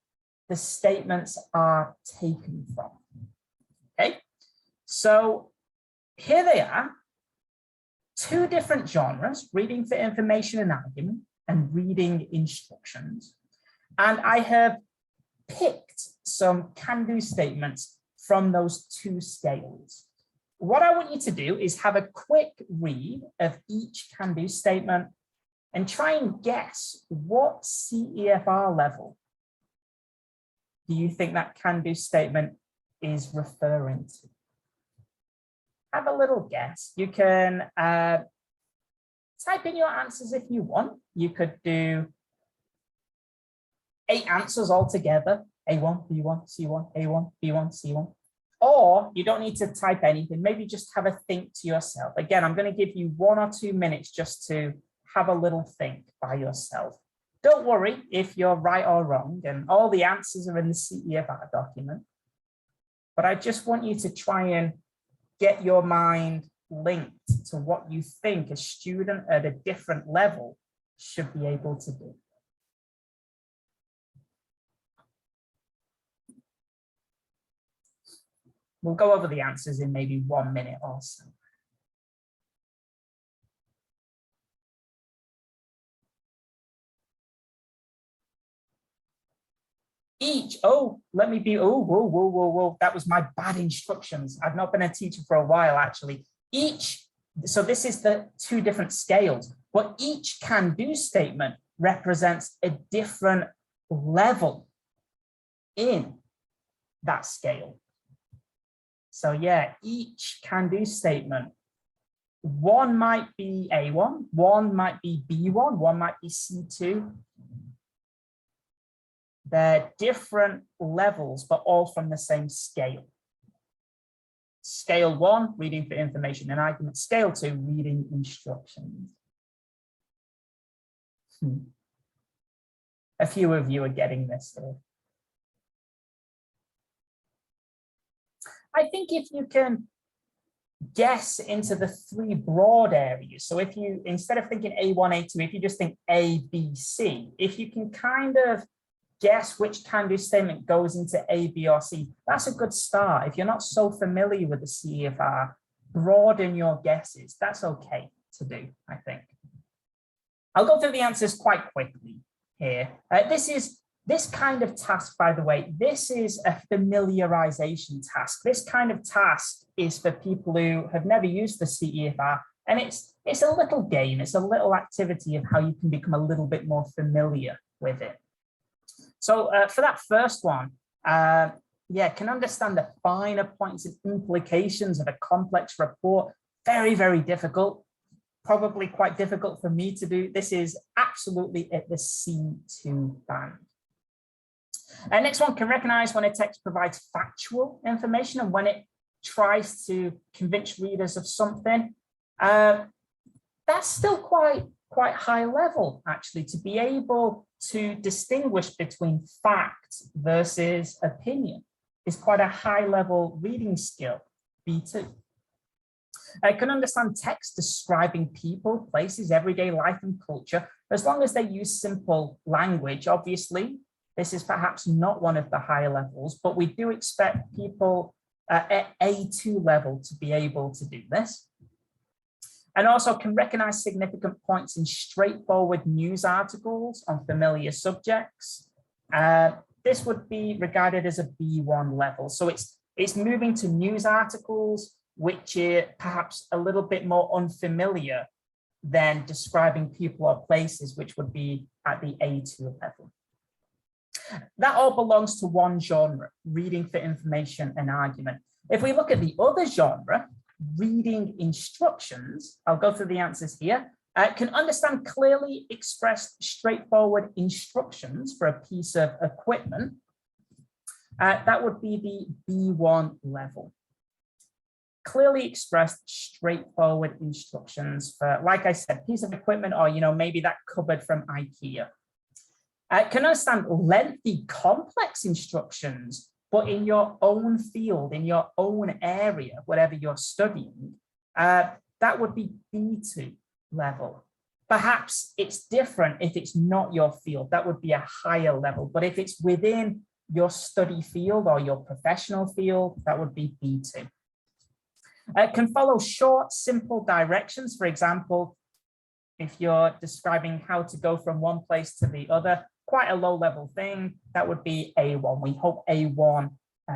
the statements are taken from. Okay, so here they are, 2 different genres: reading for information and argument and reading instructions. And I have picked some can-do statements from those 2 scales. What I want you to do is have a quick read of each can-do statement and try and guess what CEFR level do you think that can-do statement is referring to. Have a little guess. You can type in your answers if you want. You could do 8 answers altogether: A1, B1, C1, A1, B1, C1. Or you don't need to type anything. Maybe just have a think to yourself. Again, I'm going to give you 1 or 2 minutes just to have a little think by yourself. Don't worry if you're right or wrong, and all the answers are in the CEFR document. But I just want you to try and get your mind linked to what you think a student at a different level should be able to do. We'll go over the answers in maybe 1 minute or so. Each, let me be, whoa, that was my bad instructions. I've not been a teacher for a while, actually. Each So this is the two different scales, but each can-do statement represents a different level in that scale. So yeah, each can-do statement, one might be A1, one might be B1, one might be C2. They're different levels, but all from the same scale. Scale 1, reading for information and argument. Scale 2, reading instructions. A few of you are getting this though. I think if you can guess into the three broad areas, so if you, instead of thinking A1, A2, if you just think A, B, C, if you can kind of guess which can-do statement goes into A, B, or C, that's a good start. If you're not so familiar with the CEFR, broaden your guesses. That's okay to do, I think. I'll go through the answers quite quickly here. This kind of task, by the way, this is a familiarization task. This kind of task is for people who have never used the CEFR, and it's a little game, it's a little activity of how you can become a little bit more familiar with it. So for that first one, yeah, can understand the finer points and implications of a complex report. Very, very difficult. Probably quite difficult for me to do. This is absolutely at the C2 band. Next one, can recognize when a text provides factual information and when it tries to convince readers of something. That's still quite high level, actually, to be able to distinguish between fact versus opinion is quite a high level reading skill, B2. I can understand text describing people, places, everyday life and culture, as long as they use simple language. Obviously, this is perhaps not one of the higher levels, but we do expect people at A2 level to be able to do this. And also can recognize significant points in straightforward news articles on familiar subjects. This would be regarded as a B1 level. So it's moving to news articles, which are perhaps a little bit more unfamiliar than describing people or places, which would be at the A2 level. That all belongs to one genre, reading for information and argument. If we look at the other genre, reading instructions, I'll go through the answers here, can understand clearly expressed straightforward instructions for a piece of equipment. That would be the B1 level. Clearly expressed straightforward instructions for, like I said, piece of equipment, or maybe that cupboard from IKEA. Can understand lengthy, complex instructions, but in your own field, in your own area, whatever you're studying, that would be B2 level. Perhaps it's different if it's not your field, that would be a higher level, but if it's within your study field or your professional field, that would be B2. Can follow short, simple directions. For example, if you're describing how to go from one place to the other, quite a low level thing, that would be A1. We hope A1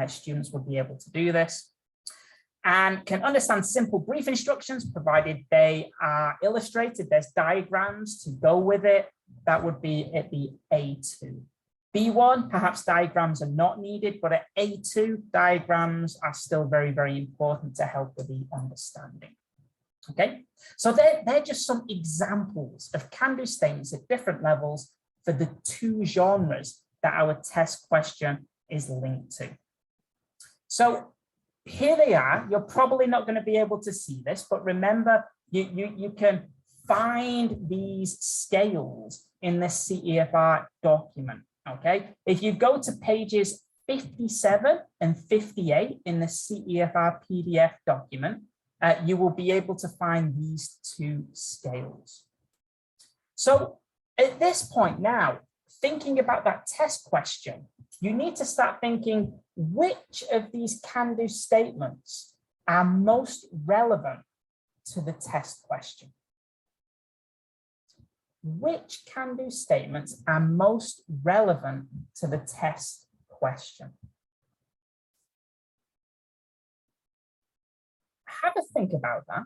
students would be able to do this. And can understand simple brief instructions, provided they are illustrated, there's diagrams to go with it. That would be at the A2. B1, perhaps diagrams are not needed, but at A2, diagrams are still very, very important to help with the understanding. Okay, so they're just some examples of can-do statements at different levels for the two genres that our test question is linked to. So here they are. You're probably not going to be able to see this, but remember, you can find these scales in the CEFR document. Okay, if you go to pages 57 and 58 in the CEFR PDF document, you will be able to find these two scales. So at this point now, thinking about that test question, you need to start thinking which of these can-do statements are most relevant to the test question. Which can-do statements are most relevant to the test question? Have a think about that.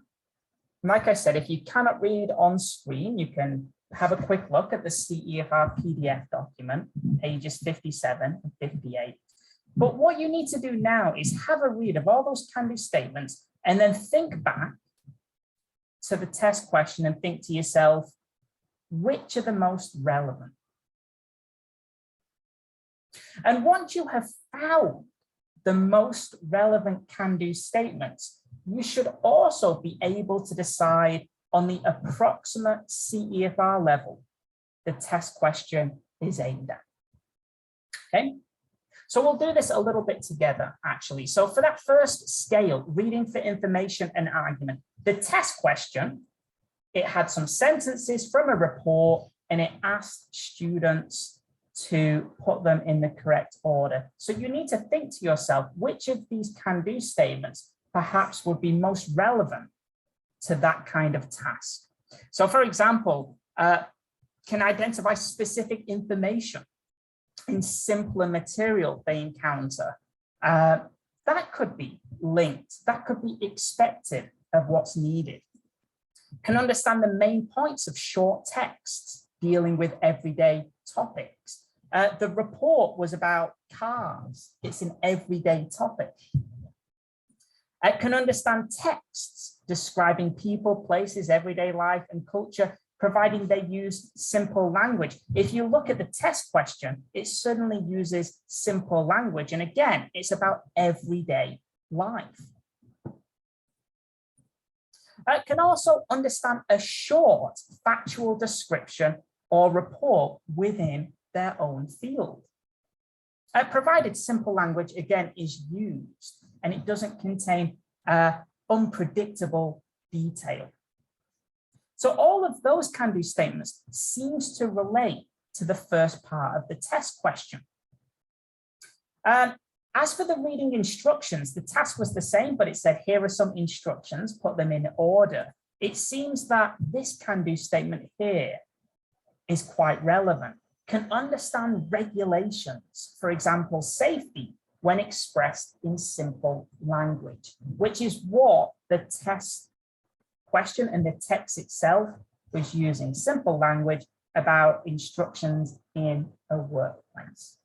Like I said, if you cannot read on screen, you can have a quick look at the CEFR PDF document, pages 57 and 58. But what you need to do now is have a read of all those can-do statements and then think back to the test question and think to yourself, which are the most relevant? And once you have found the most relevant can-do statements, you should also be able to decide on the approximate CEFR level the test question is aimed at. Okay, so we'll do this a little bit together, actually. So for that first scale, reading for information and argument, the test question, it had some sentences from a report and it asked students to put them in the correct order. So you need to think to yourself, which of these can-do statements perhaps would be most relevant to that kind of task. So for example, can identify specific information in simpler material they encounter. That could be linked, that could be expected of what's needed. Can understand the main points of short texts dealing with everyday topics. The report was about cars. It's an everyday topic. Can understand texts describing people, places, everyday life, and culture, providing they use simple language. If you look at the test question, it certainly uses simple language. And again, it's about everyday life. Can also understand a short factual description or report within their own field. Provided simple language, again, is used and it doesn't contain unpredictable detail. So all of those can-do statements seems to relate to the first part of the test question. As for the reading instructions, the task was the same, but it said, here are some instructions, put them in order. It seems that this can-do statement here is quite relevant. Can understand regulations, for example, safety, when expressed in simple language, which is what the test question and the text itself was using, simple language about instructions in a workplace.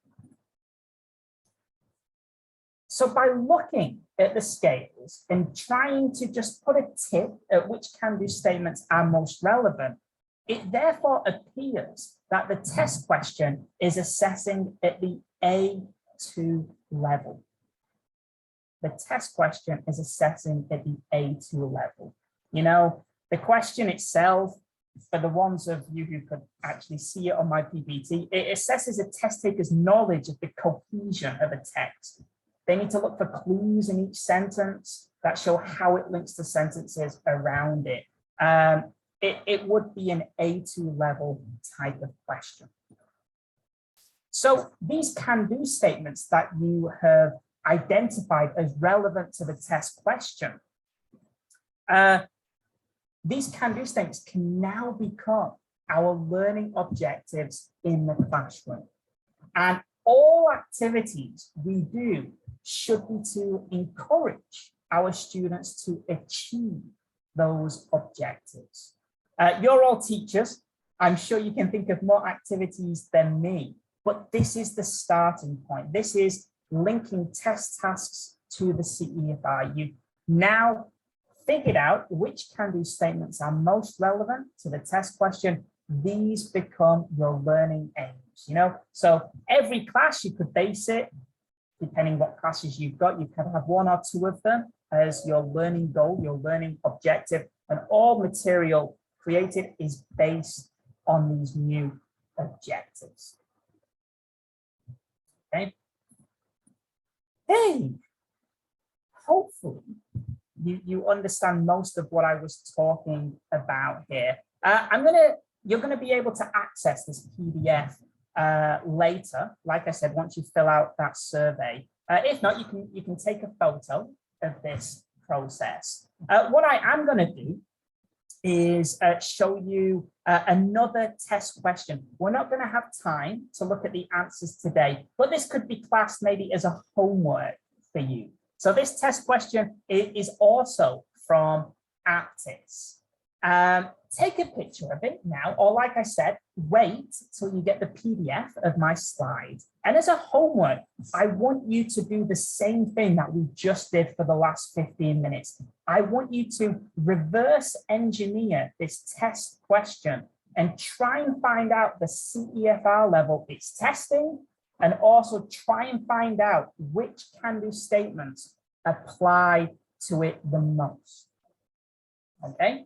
So by looking at the scales and trying to just put a tick at which can-do statements are most relevant, it therefore appears that the test question is assessing at the A2 level. The test question is assessing at the A2 level. You know, the question itself, for the ones of you who could actually see it on my PPT, it assesses a test taker's knowledge of the cohesion of a text. They need to look for clues in each sentence that show how it links to sentences around it. It would be an A2 level type of question. So these can-do statements that you have identified as relevant to the test question, these can-do statements can now become our learning objectives in the classroom. And all activities we do should be to encourage our students to achieve those objectives. You're all teachers. I'm sure you can think of more activities than me, but this is the starting point. This is linking test tasks to the CEFR. You've now figured out which can-do statements are most relevant to the test question. These become your learning aims, you know? So every class you could base it, depending what classes you've got, you can have one or two of them as your learning goal, your learning objective, and all material created is based on these new objectives. Okay. Hey, hopefully you understand most of what I was talking about here. You're gonna be able to access this PDF later, like I said, once you fill out that survey. If not, you can take a photo of this process. What I am going to do is show you another test question. We're not going to have time to look at the answers today, but this could be classed maybe as a homework for you. So this test question is also from Aptis. Take a picture of it now, or like I said, wait till you get the PDF of my slide. And as a homework, I want you to do the same thing that we just did for the last 15 minutes. I want you to reverse engineer this test question and try and find out the CEFR level it's testing, and also try and find out which can-do statements apply to it the most. Okay?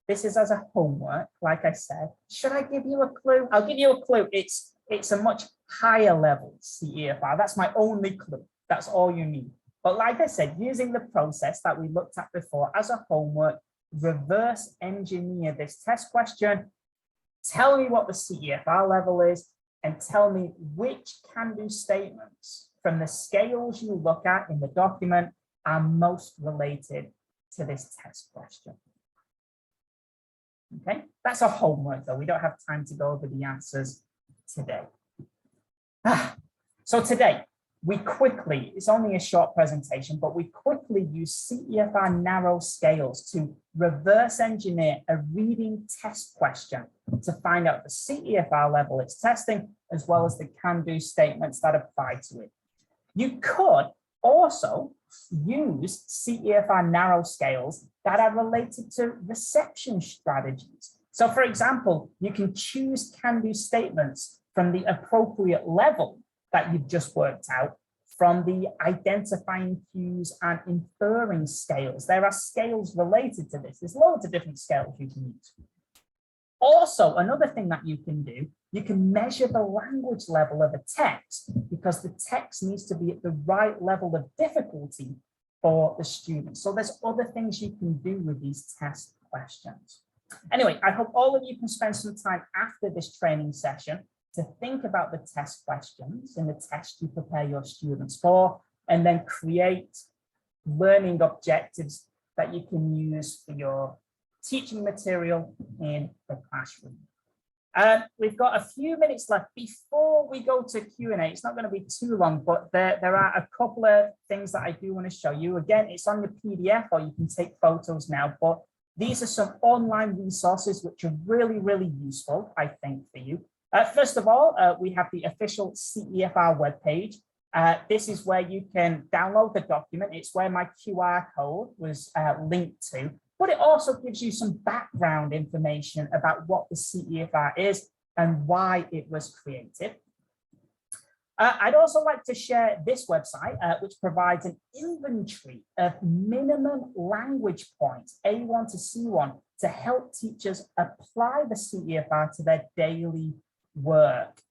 This is as a homework, like I said. Should I give you a clue? I'll give you a clue. It's a much higher level CEFR. That's my only clue. That's all you need. But like I said, using the process that we looked at before as a homework, reverse engineer this test question, tell me what the CEFR level is, and tell me which can-do statements from the scales you look at in the document are most related to this test question. Okay, that's a homework though. We don't have time to go over the answers today. So today, we quickly, it's only a short presentation, but we quickly use CEFR narrow scales to reverse engineer a reading test question to find out the CEFR level it's testing, as well as the can-do statements that apply to it. You could also use CEFR narrow scales that are related to reception strategies. So for example, you can choose can-do statements from the appropriate level that you've just worked out from the identifying cues and inferring scales. There are scales related to this. There's loads of different scales you can use. Also, another thing that you can do, you can measure the language level of a text, because the text needs to be at the right level of difficulty for the student. So there's other things you can do with these test questions. Anyway, I hope all of you can spend some time after this training session to think about the test questions in the test you prepare your students for, and then create learning objectives that you can use for your teaching material in the classroom. We've got a few minutes left before we go to Q&A. It's not going to be too long, but there are a couple of things that I do want to show you. Again, it's on your PDF, or you can take photos now, but these are some online resources which are really, really useful, I think, for you. First of all, we have the official CEFR webpage. This is where you can download the document. It's where my QR code was linked to, but it also gives you some background information about what the CEFR is and why it was created. I'd also like to share this website, which provides an inventory of minimum language points, A1 to C1, to help teachers apply the CEFR to their daily work.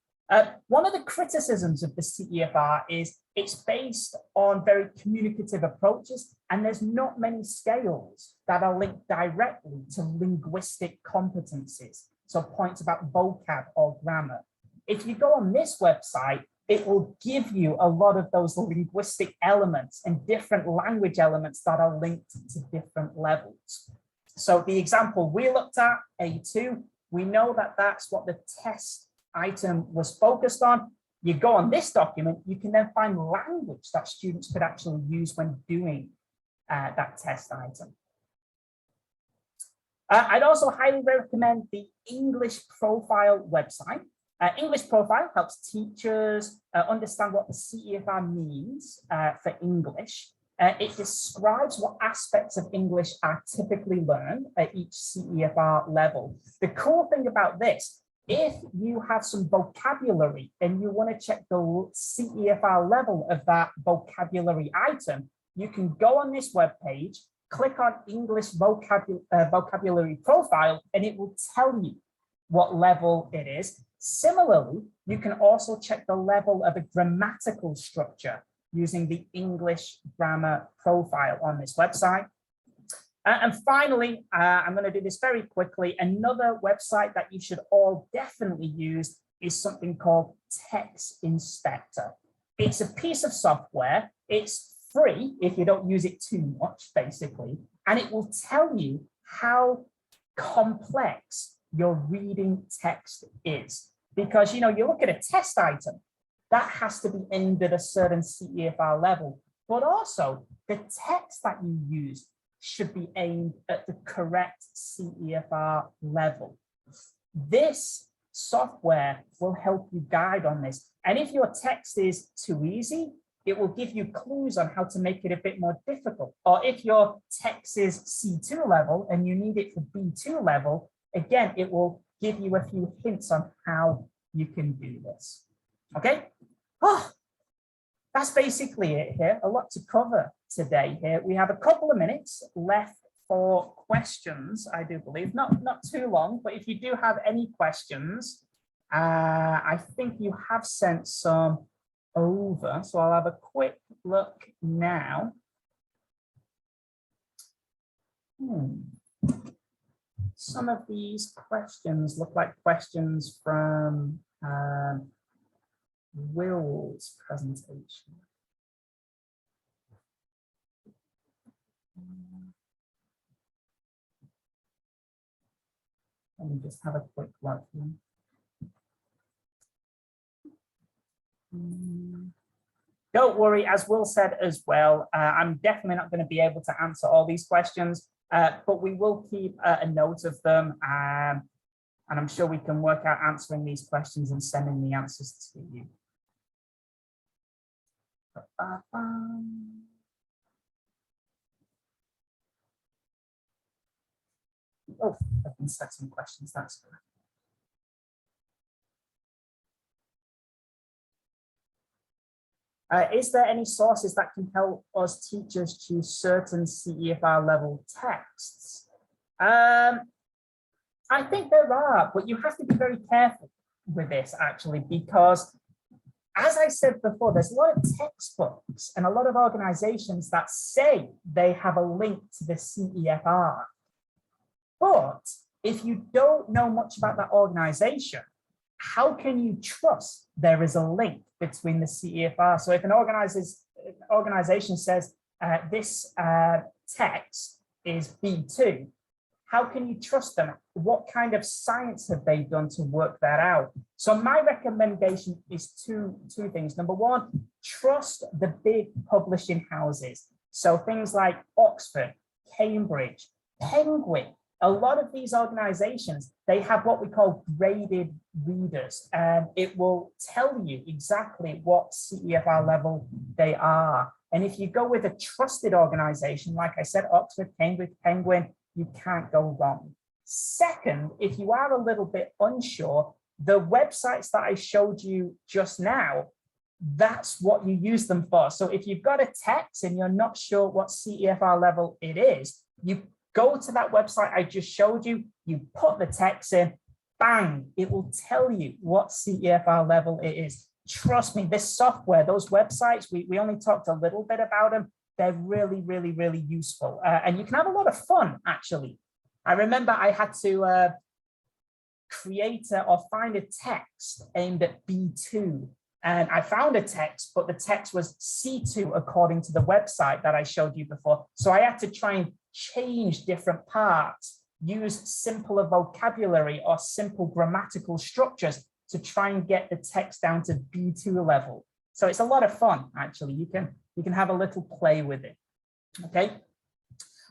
One of the criticisms of the CEFR is it's based on very communicative approaches, and there's not many scales that are linked directly to linguistic competencies. So points about vocab or grammar. If you go on this website, it will give you a lot of those linguistic elements and different language elements that are linked to different levels. So the example we looked at, A2, we know that that's what the test item was focused on. You go on this document, you can then find language that students could actually use when doing that test item. I'd also highly recommend the English Profile website. English Profile helps teachers understand what the CEFR means for English. It describes what aspects of English are typically learned at each CEFR level. The cool thing about this, if you have some vocabulary and you want to check the CEFR level of that vocabulary item, you can go on this web page, click on English vocabulary profile, and it will tell you what level it is. Similarly, you can also check the level of a grammatical structure using the English grammar profile on this website. And finally, I'm going to do this very quickly. Another website that you should all definitely use is something called Text Inspector. It's a piece of software. It's free if you don't use it too much, basically, and it will tell you how complex your reading text is. Because, you know, you look at a test item, that has to be aimed at a certain CEFR level, but also the text that you use should be aimed at the correct CEFR level. This software will help you guide on this. And if your text is too easy, it will give you clues on how to make it a bit more difficult. Or if your text is C2 level and you need it for B2 level, again, it will give you a few hints on how you can do this. Okay? Oh, that's basically it here. A lot to cover today here. We have a couple of minutes left for questions, I do believe. Not too long, but if you do have any questions, I think you have sent some over. So I'll have a quick look now. Some of these questions look like questions from Will's presentation. Let me just have a quick look here. Don't worry, as Will said as well, I'm definitely not going to be able to answer all these questions, but we will keep a note of them, and I'm sure we can work out answering these questions and sending the answers to you. Oh, I can set some questions, that's good. Is there any sources that can help us teachers choose certain CEFR level texts? I think there are, but you have to be very careful with this actually, because as I said before, there's a lot of textbooks and a lot of organizations that say they have a link to the CEFR. But if you don't know much about that organization, how can you trust there is a link between the CEFR? So if an organization says this text is B2, how can you trust them? What kind of science have they done to work that out? So my recommendation is two things. Number one, trust the big publishing houses. So things like Oxford, Cambridge, Penguin. A lot of these organizations, they have what we call graded readers, and it will tell you exactly what CEFR level they are. And if you go with a trusted organization, like I said, Oxford, Cambridge, Penguin, you can't go wrong. Second, if you are a little bit unsure, the websites that I showed you just now, that's what you use them for. So if you've got a text and you're not sure what CEFR level it is, you go to that website I just showed you, you put the text in, bang, it will tell you what CEFR level it is. Trust me, this software, those websites, we only talked a little bit about them. They're really, really, really useful. And you can have a lot of fun, actually. I remember I had to create or find a text aimed at B2. And I found a text, but the text was C2 according to the website that I showed you before. So I had to try and change different parts, use simpler vocabulary or simple grammatical structures to try and get the text down to B2 level. So it's a lot of fun, actually. You can have a little play with it. Okay.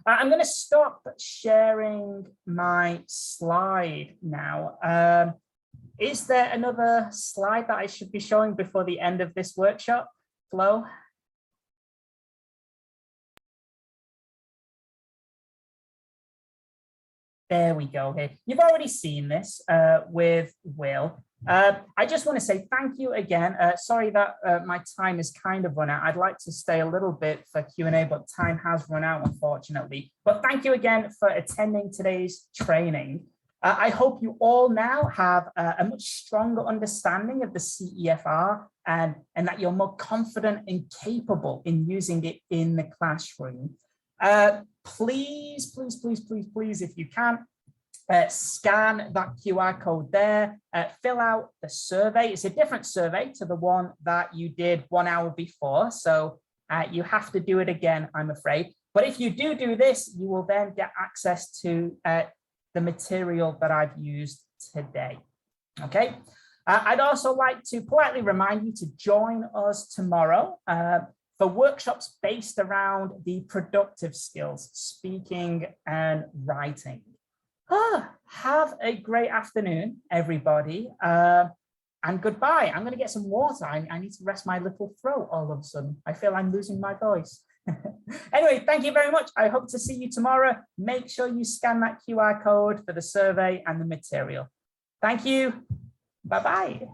I'm going to stop sharing my slide now. Is there another slide that I should be showing before the end of this workshop, Flo? There we go. Here, you've already seen this with Will. I just want to say thank you again. Sorry that my time has kind of run out. I'd like to stay a little bit for Q&A, but time has run out, unfortunately. But thank you again for attending today's training. I hope you all now have a much stronger understanding of the CEFR and that you're more confident and capable in using it in the classroom. Please, please, please, please, please, if you can, scan that QR code there, fill out the survey. It's a different survey to the one that you did 1 hour before. So you have to do it again, I'm afraid. But if you do this, you will then get access to the material that I've used today. Okay. I'd also like to politely remind you to join us tomorrow for workshops based around the productive skills, speaking and writing. Have a great afternoon, everybody. And goodbye. I'm going to get some water. I need to rest my little throat all of a sudden. I feel I'm losing my voice. Anyway, thank you very much. I hope to see you tomorrow. Make sure you scan that QR code for the survey and the material. Thank you. Bye-bye.